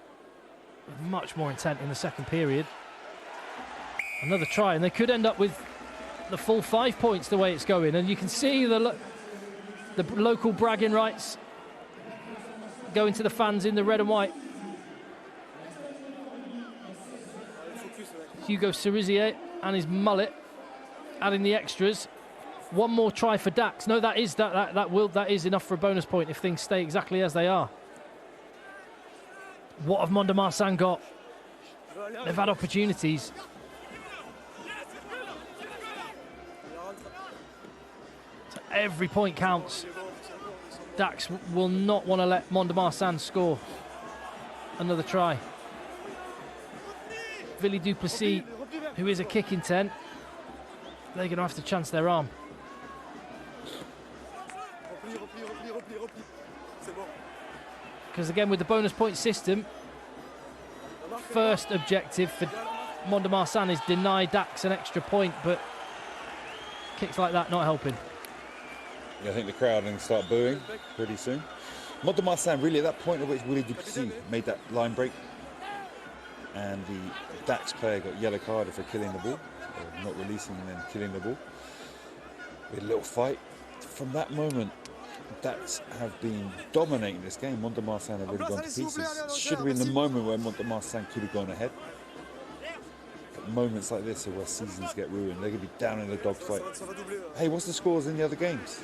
with much more intent in the second period. Another try, and they could end up with the full 5 points the way it's going. And you can see the local bragging rights going to the fans in the red and white. Hugo Cerisier and his mullet adding the extras. One more try for Dax. No, that is enough for a bonus point if things stay exactly as they are. What have Mont-de-Marsan got? They've had opportunities. So every point counts. Dax will not want to let Mont-de-Marsan score another try. Billy Duplessis, who is a kick intent, they're going to have to chance their arm. Because again, with the bonus point system, first objective for Mont de Marsan is deny Dax an extra point, but kicks like that not helping. Yeah, I think the crowd are going to start booing pretty soon. Mont de Marsan, really, at that point at which Willy Duplessis made that line break, and the Dax player got yellow carded for killing the ball, or not releasing and then killing the ball. We had a little fight. From that moment, Dax have been dominating this game. Mont de Marsan have really gone to pieces. Should have been the moment where Mont de Marsan could have gone ahead. But moments like this are where seasons get ruined. They're going to be down in the dogfight. Hey, what's the scores in the other games?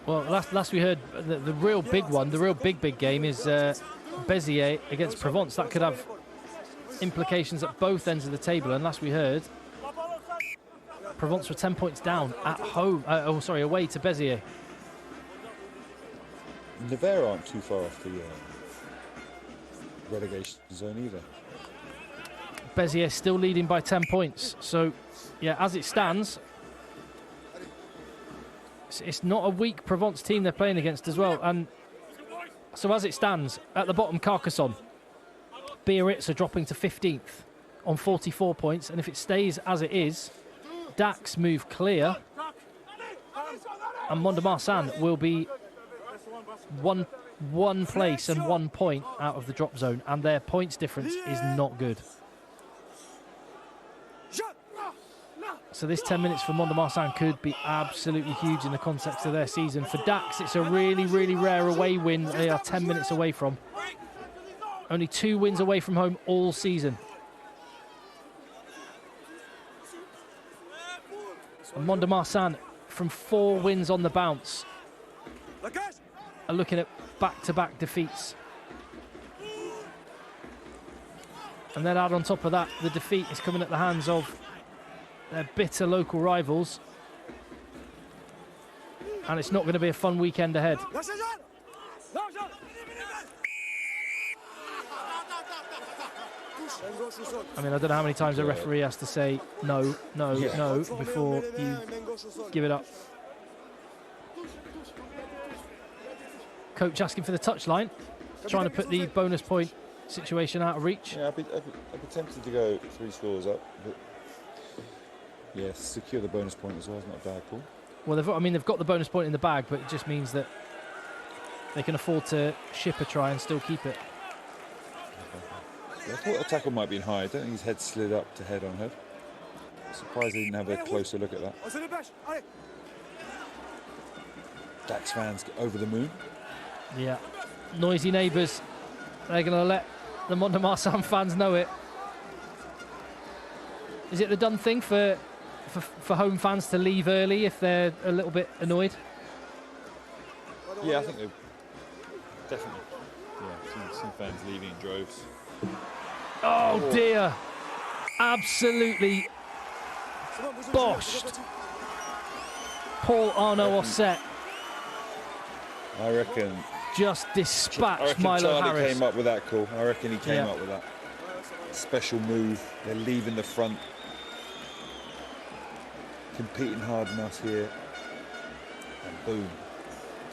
Well, last we heard, the real big one, the real big game is Béziers against Provence. That could have implications at both ends of the table. And last we heard, Provence were 10 points down at home. Away to Béziers. Nevers aren't too far off the relegation zone either. Béziers still leading by 10 points. So, yeah, as it stands, it's not a weak Provence team they're playing against as well. And so as it stands, at the bottom, Carcassonne. Biarritz are dropping to 15th on 44 points. And if it stays as it is, Dax move clear. And Mont de Marsan will be one place and 1 point out of the drop zone. And their points difference is not good. So this 10 minutes for Mont de Marsan could be absolutely huge in the context of their season. For Dax, it's a really, really rare away win they are 10 minutes away from. Only 2 wins away from home all season. And Mont de Marsan, from 4 wins on the bounce, are looking at back-to-back defeats. And then add on top of that, the defeat is coming at the hands of their bitter local rivals. And it's not going to be a fun weekend ahead. I mean, I don't know how many times a referee has to say no before you give it up. Coach asking for the touchline, trying to put the bonus point situation out of reach. Yeah, I'd be tempted to go 3 scores up, but yeah, secure the bonus point as well is not a bad call. Well, they've got the bonus point in the bag, but it just means that they can afford to ship a try and still keep it. Yeah, I thought the tackle might be high. I don't think his head slid up to head on head. Surprised he didn't have a closer look at that. Dax fans get over the moon. Yeah, noisy neighbours. They're going to let the Mont de Marsan fans know it. Is it the done thing for home fans to leave early if they're a little bit annoyed? Yeah, I think they've definitely. Yeah, some fans leaving in droves. Oh dear, absolutely boshed. Paul Arnaud Osset I reckon just dispatched Milo Charlie Harris. came up with that call. I reckon he came up with that special move. They're leaving the front, competing hard enough here, and boom,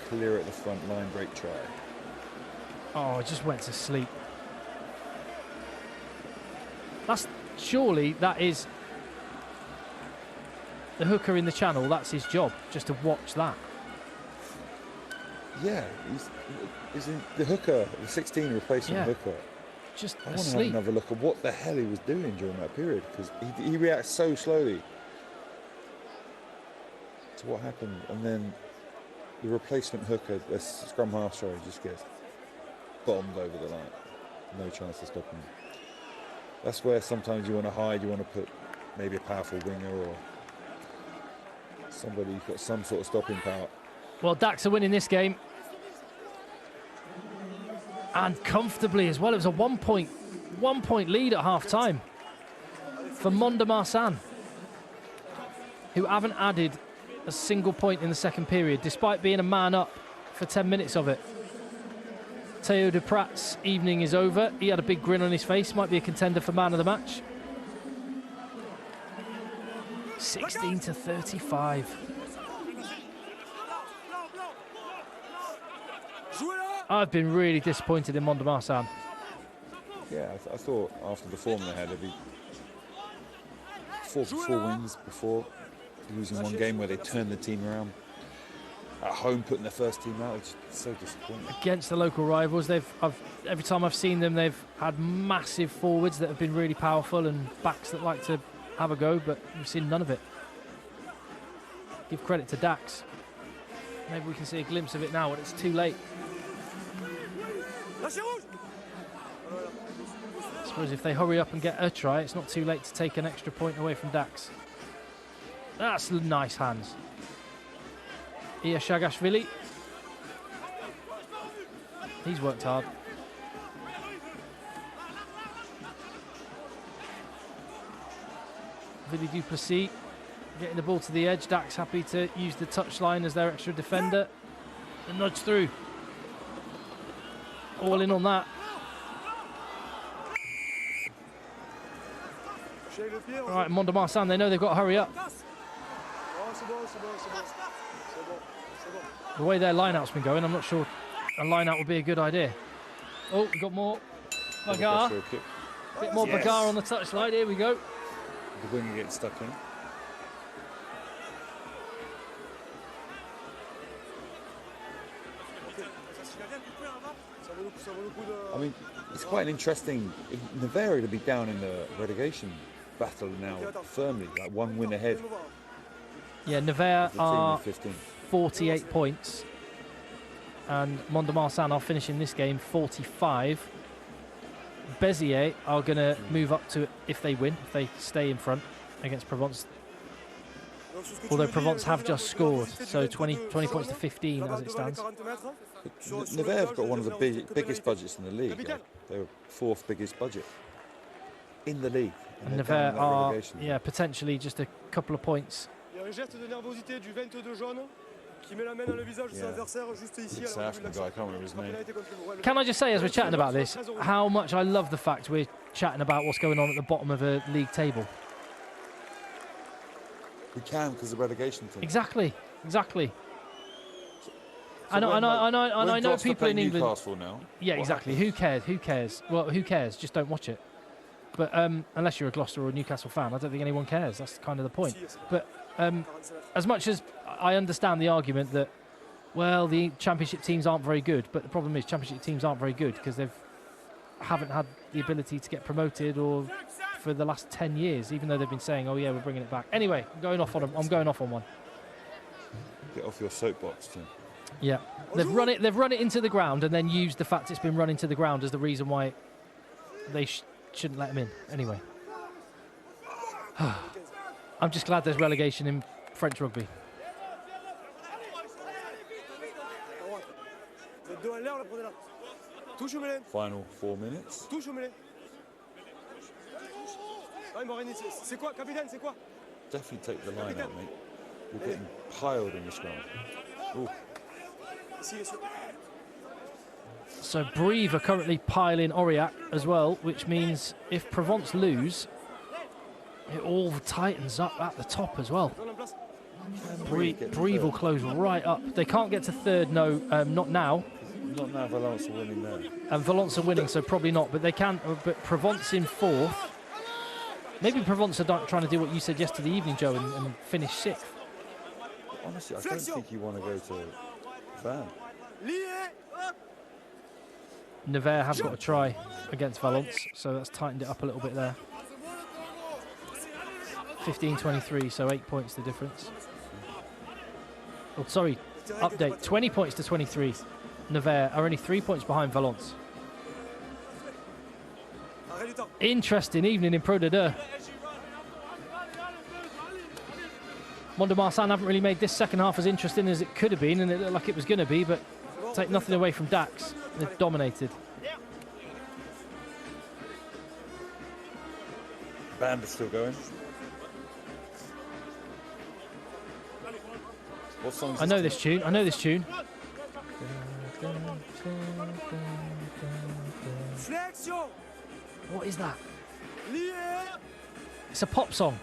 clear at the front, line break try. Oh, I just went to sleep. Surely that is the hooker in the channel. That's his job, just to watch that. Yeah, he's in the hooker, the 16 replacing the hooker. Just I want to have asleep. another look at what the hell he was doing during that period, because he reacts so slowly to what happened, and then the replacement hooker, the scrum half, just gets bombed over the line. No chance to stop him. That's where sometimes you want to hide. You want to put maybe a powerful winger or somebody who's got some sort of stopping power. Well, Dax are winning this game. And comfortably as well. It was a 1 point lead at half-time for Mont de Marsan, who haven't added a single point in the second period, despite being a man up for 10 minutes of it. Theo Duprat's evening is over. He had a big grin on his face. Might be a contender for man of the match. 16-35. I've been really disappointed in Marsan. Yeah, I thought after the form they had, they'd be four wins before losing one game where they turned the team around. At home, putting their first team out, it's so disappointing. Against the local rivals, every time I've seen them, they've had massive forwards that have been really powerful and backs that like to have a go, but we've seen none of it. Give credit to Dax. Maybe we can see a glimpse of it now, but it's too late. I suppose if they hurry up and get a try, it's not too late to take an extra point away from Dax. That's nice hands. Iya Shagashvili. He's worked hard. Billy Duplessis getting the ball to the edge. Dax happy to use the touchline as their extra defender. And nudge through. All in on that. All right, Marsan, they know they've got to hurry up. The way their line-out's been going, I'm not sure a line-out would be a good idea. Oh, we've got more Bagar. Bit more Bagar on the touchline. Here we go. The winger gets stuck in. I mean, it's quite an interesting Nevers to be down in the relegation battle now firmly, like one win ahead. Yeah, Nevers are 48 points, and Marsan are finishing this game 45. Béziers are going to move up to, if they win, if they stay in front against Provence. Although Provence have just scored, so 20 points to 15 as it stands. Nevers have got one of the biggest budgets in the league. Like, they're fourth biggest budget in the league. And Nevers are, potentially just a couple of points. Can I just say, as we're chatting about this, how much I love the fact we're chatting about what's going on at the bottom of a league table. We can, because of the relegation thing. Exactly. So I know people in England. Newcastle now. Yeah, exactly. Who cares? Well, who cares? Just don't watch it. But unless you're a Gloucester or a Newcastle fan, I don't think anyone cares. That's kind of the point. But as much as I understand the argument that, well, the Championship teams aren't very good, but the problem is Championship teams aren't very good because they haven't had the ability to get promoted or for the last 10 years, even though they've been saying, oh yeah, we're bringing it back. Anyway, I'm going off on one. Get off your soapbox, Tim. Yeah, they've run it into the ground and then used the fact it's been run into the ground as the reason why they shouldn't let him in. Anyway, I'm just glad there's relegation in French rugby. Final 4 minutes. Definitely take the line out, mate. You're getting piled in this ground. Ooh. So Brive are currently piling Aurillac as well, which means if Provence lose, it all tightens up at the top as well. Brive will close right up. They can't get to third, not now. Not now, Valence are winning there. And Valence are winning, so probably not. But they can. But Provence in fourth. Maybe Provence are trying to do what you said yesterday evening, Joe, and finish sixth. Honestly, I don't think you want to go to Van. Nevers have got a try against Valence, so that's tightened it up a little bit there. 15-23, so 8 points the difference. Oh, sorry, update, 20 points to 23. Nevers are only 3 points behind Valence. Interesting evening in Pro D2. Marsan haven't really made this second half as interesting as it could have been, and it looked like it was going to be, but take nothing away from Dax. They've dominated. Band is still going. What song? I know this tune. What is that? It's a pop song.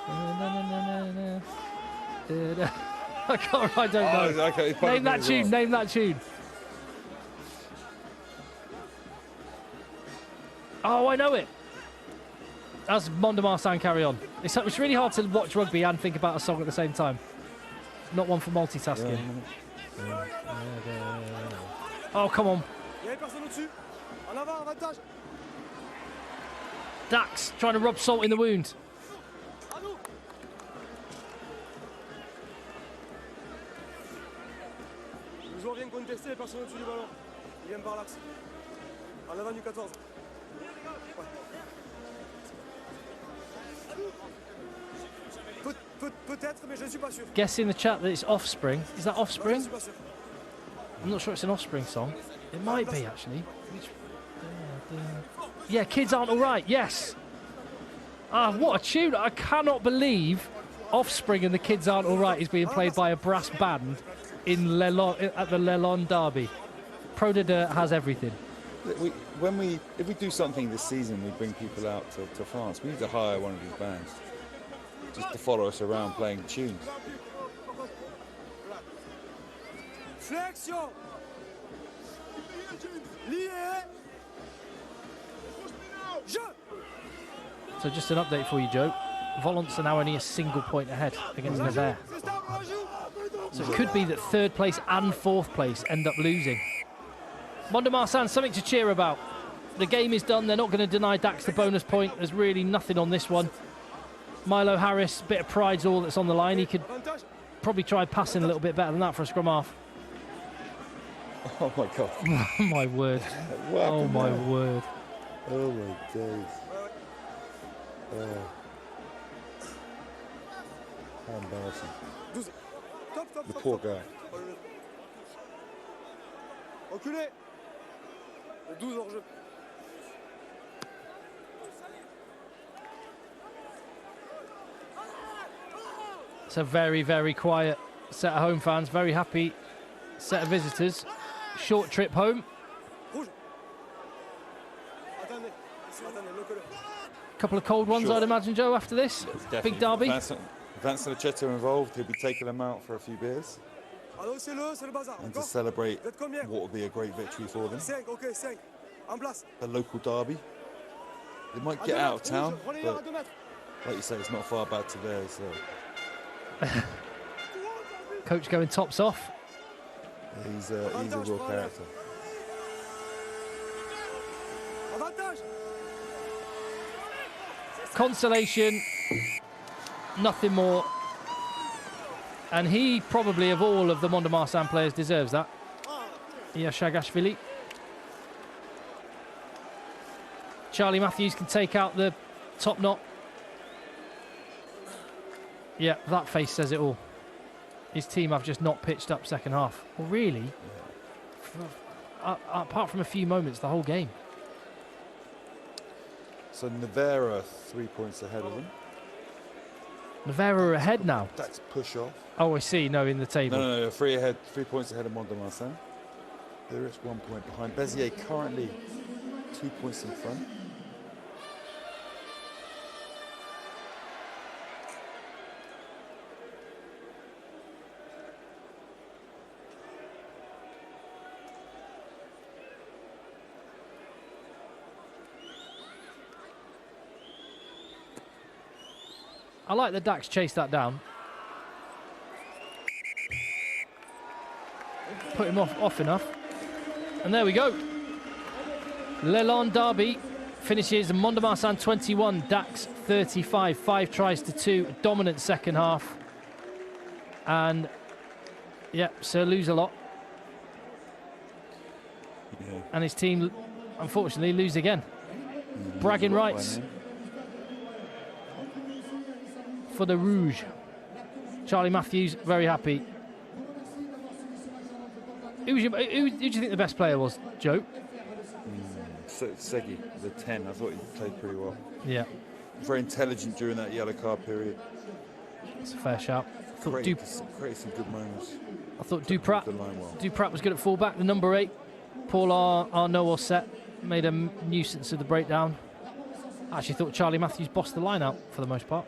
I don't know. Okay, Name that tune. Oh, I know it. As Mont de Marsan carry on. It's really hard to watch rugby and think about a song at the same time. Not one for multitasking. Oh, come on. Dax trying to rub salt in the wound. Le joueur vient contester, personne au-dessus du ballon. Il vient par l'axe. En avant du 14. Peut-être, mais je ne suis pas sûr. Guess in the chat that it's Offspring. Is that Non, je Offspring? ne suis pas sûr. I'm not sure it's an Offspring song. It might be, actually. Yeah, Kids Aren't Alright, yes. Ah, what a tune. I cannot believe Offspring and the Kids Aren't Alright is being played by a brass band in at the Lelon Derby. Pro de Dirt has everything. If we do something this season, we bring people out to France. We need to hire one of these bands just to follow us around playing tunes. Flexion. Lié. Je. So just an update for you, Joe. Volants are now only a single point ahead against Nevers. So it could be that third place and fourth place end up losing. Mont de Marsan, something to cheer about. The game is done. They're not going to deny Dax the bonus point. There's really nothing on this one. Milo Harris, bit of pride's all that's on the line. He could probably try passing a little bit better than that for a scrum half. Oh my God. Oh my word. Oh my word. Oh my days. How embarrassing. The poor guy. Reculez. Le 12 hors jeu. It's a very, very quiet set of home fans. Very happy set of visitors. Short trip home. Rouge. Attendez. Attendez, bloquez-le. Couple of cold ones, Sure. I'd imagine, Joe, after this. Big derby. Vincent Lechetto involved. He'll be taking them out for a few beers Annoncez-le, c'est le bazar. and to Encore? celebrate Vous êtes combien? what will be a great victory for them. 5, ok, 5. En place. The local derby. They might À get 2 out of mètres, town, rouge, relayeur à but 2 mètres. like you say, it's not far back to theirs. So Coach going tops off. he's a real character. Avantage. Consolation. Nothing more. And he probably, of all of the Mont de Marsan players, deserves that. Shagashvili. Charlie Matthews can take out the top knot. Yeah, that face says it all. His team have just not pitched up second half. Well, really, apart from a few moments, the whole game. So Nevers are 3 points ahead of them. Nevers are ahead now. That's push off. Oh, I see. No, in the table. No, 3 points ahead of Mont de Marsan. There is 1 point behind. Béziers currently 2 points in front. I like that Dax chased that down. Put him off enough. And there we go. Lelon Derby finishes Mont de Marsan 21, Dax 35. 5 tries to 2, dominant second half. And, yeah, Sir lose a lot. Yeah. And his team, unfortunately, lose again. Bragging rights for the Rouge. Charlie Matthews, very happy. Who do you think the best player was, Joe? Segi, the 10. I thought he played pretty well. Yeah, Very intelligent during that yellow card period. it's a fair shout. Created some good moments. I thought Duprat The line well. Duprat was good at fullback. The number 8, Paul Arnaud set, made a nuisance of the breakdown. I actually thought Charlie Matthews bossed the line out for the most part.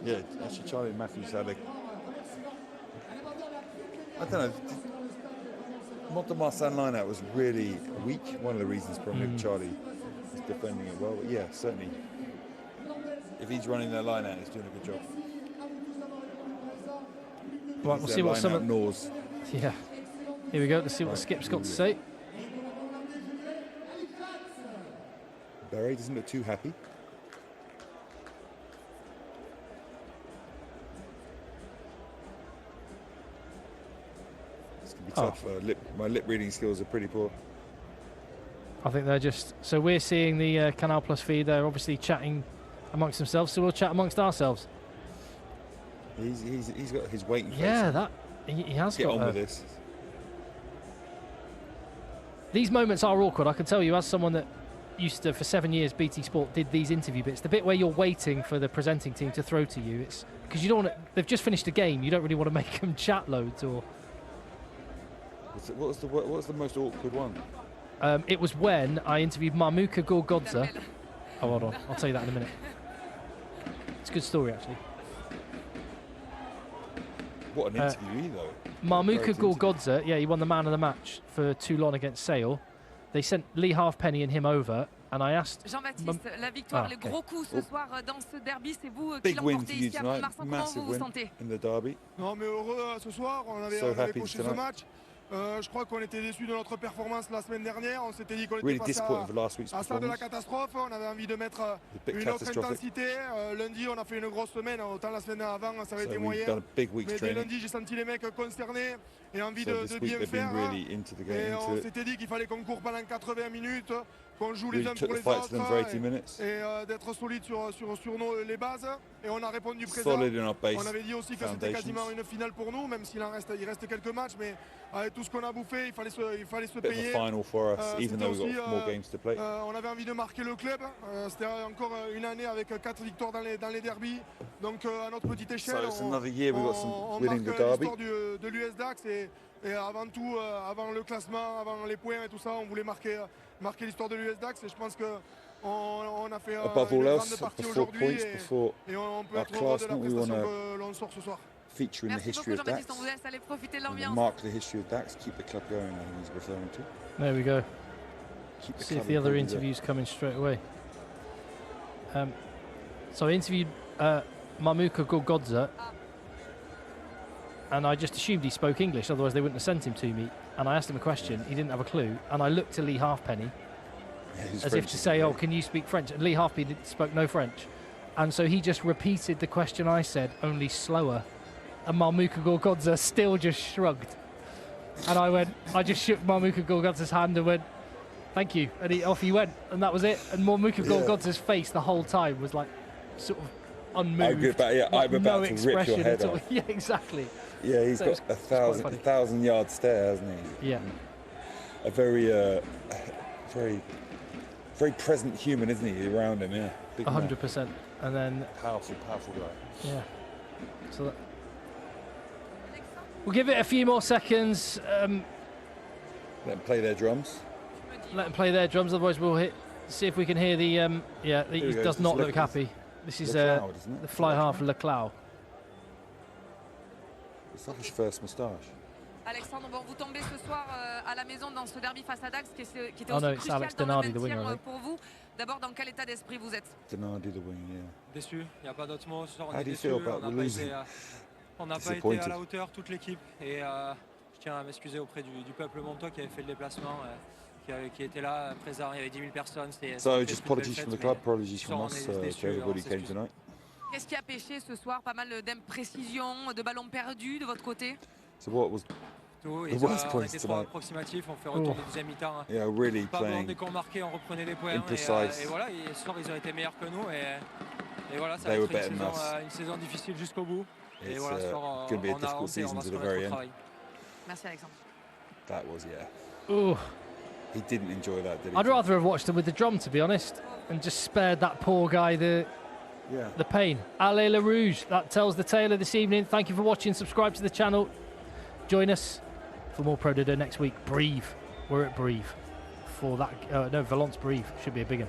Yeah, actually Charlie Matthews had a... I don't know. Marsan line-out was really weak. One of the reasons probably Charlie is defending it well. But yeah, certainly, if he's running their line-out, he's doing a good job. Right, we'll see what some of... Gnaws. Yeah. Here we go. Let's see what Skip's got to say. Barry doesn't look too happy. It's going to be tough. My lip reading skills are pretty poor. I think they're just... So we're seeing the Canal Plus feed. They're obviously chatting amongst themselves, so we'll chat amongst ourselves. He's got his waiting face. Yeah, he has Get got... on with this. These moments are awkward. I can tell you, as someone that used to, for 7 years, BT Sport did these interview bits, the bit where you're waiting for the presenting team to throw to you, it's because you don't want to, they've just finished a game, you don't really want to make them chat loads. Or what was the most awkward one? it was when I interviewed Mamuka Gorgodze. Oh, hold on, I'll tell you that in a minute. It's a good story, actually. What an interview, though. Mamuka Gorgodze, yeah, he won the man of the match for Toulon against Sale. They sent Lee Halfpenny and him over, and I asked... Jean-Baptiste, la victoire, le gros coup ce soir dans ce derby, c'est vous qui Big win l'emportez for you ici à tonight. Marsan. Comment Massive vous vous win sentez? in the derby. Non, mais heureux ce soir. On avait coché ce match. Je crois qu'on était déçus de notre performance la semaine dernière. On s'était dit qu'on était passé à ça de la catastrophe. On avait envie de mettre une autre intensité. Lundi, on a fait une grosse semaine. Autant la semaine avant, ça avait été moyen. Mais dès lundi, j'ai senti les mecs concernés et envie de bien faire. Et on s'était dit qu'il fallait qu'on court pendant 80 minutes, qu'on joue les uns pour les autres et d'être solide sur les bases. Et on a répondu présent. On avait dit aussi que c'était quasiment une finale pour nous, même s'il reste quelques matchs, mais avec tout ce qu'on a bouffé, il fallait se payer. On avait envie de marquer le club. C'était encore une année avec 4 victoires dans les derbys. Donc à notre petite échelle, on marque l'histoire de l'US Dax et avant tout, avant le classement, avant les points et tout ça, on voulait marquer l'histoire de l'US Dax et je pense que on a fait une grande partie aujourd'hui et on peut être heureux de la prestation que l'on sort ce soir. Feature in the history of Dax. On vous laisse aller profiter de l'ambiance. Mark the history of Dax, keep the club going, I think he's referring to. There we go. See if the other interview's coming straight away. So I interviewed Mamuka Gorgodze, and I just assumed he spoke English, otherwise they wouldn't have sent him to me. And I asked him a question, he didn't have a clue, and I looked to Lee Halfpenny as if to say, oh, can you speak French? And Lee Halfpenny spoke no French. And so he just repeated the question I said, only slower. And Mamuka Gorgodze still just shrugged. And I just shook Mamuka Gorgodze's hand and went, thank you. And off he went. And that was it. And Mamuka Gorgodze's face the whole time was like sort of unmoved. I'm about to rip your head off. Yeah, exactly. Yeah, he's got a 1,000-yard stare, hasn't he? Yeah. A very present human, isn't he, around him, yeah. 100%. And then... Powerful guy. Yeah. So we'll give it a few more seconds. Let them play their drums. Let them play their drums, otherwise we'll see if we can hear the... he does not look happy. This is the fly half Leclau. It's like his first moustache. Alexandre, bon, vous tombez ce soir à la maison dans ce derby face à Dax qui était aussi crucial dans le maintien pour vous. D'abord, dans quel état d'esprit vous êtes? Denardi the wing, yeah. Déçu, il n'y a pas d'autre mot. Ce soir, on How est do you déçu. feel about On n'a pas été à la hauteur, toute l'équipe. Et je tiens à m'excuser auprès du peuple montois qui avait fait le déplacement, qui était là, présent. Il y avait 10 000 personnes. So, just apologies from the club, apologies from us to everybody who came tonight. Qu'est-ce qui a pêché ce soir? Pas mal d'imprécisions, de ballons perdus de votre côté? So what was tout, the worst on points était trop tonight? approximatif, on fait retour de deuxième mi-temps. Yeah, really pas playing. Dès qu'on marquait, on reprenait des points. Imprecise. Et voilà, ce soir, ils ont été meilleurs que nous. Et voilà, ça They va were être better une saison difficile jusqu'au bout. Et It's voilà, ce soir, going to be a difficult season to the very end. Merci Alexandre. That was, yeah. Ooh. He didn't enjoy that, did he? I'd rather have watched them with the drum, to be honest, and just spared that poor guy the pain. Allez Le Rouge, that tells the tale of this evening. Thank you for watching. Subscribe to the channel. Join us for more Pro Dido next week. Brive. We're at Brive for that. No, Valence Brive should be a big one.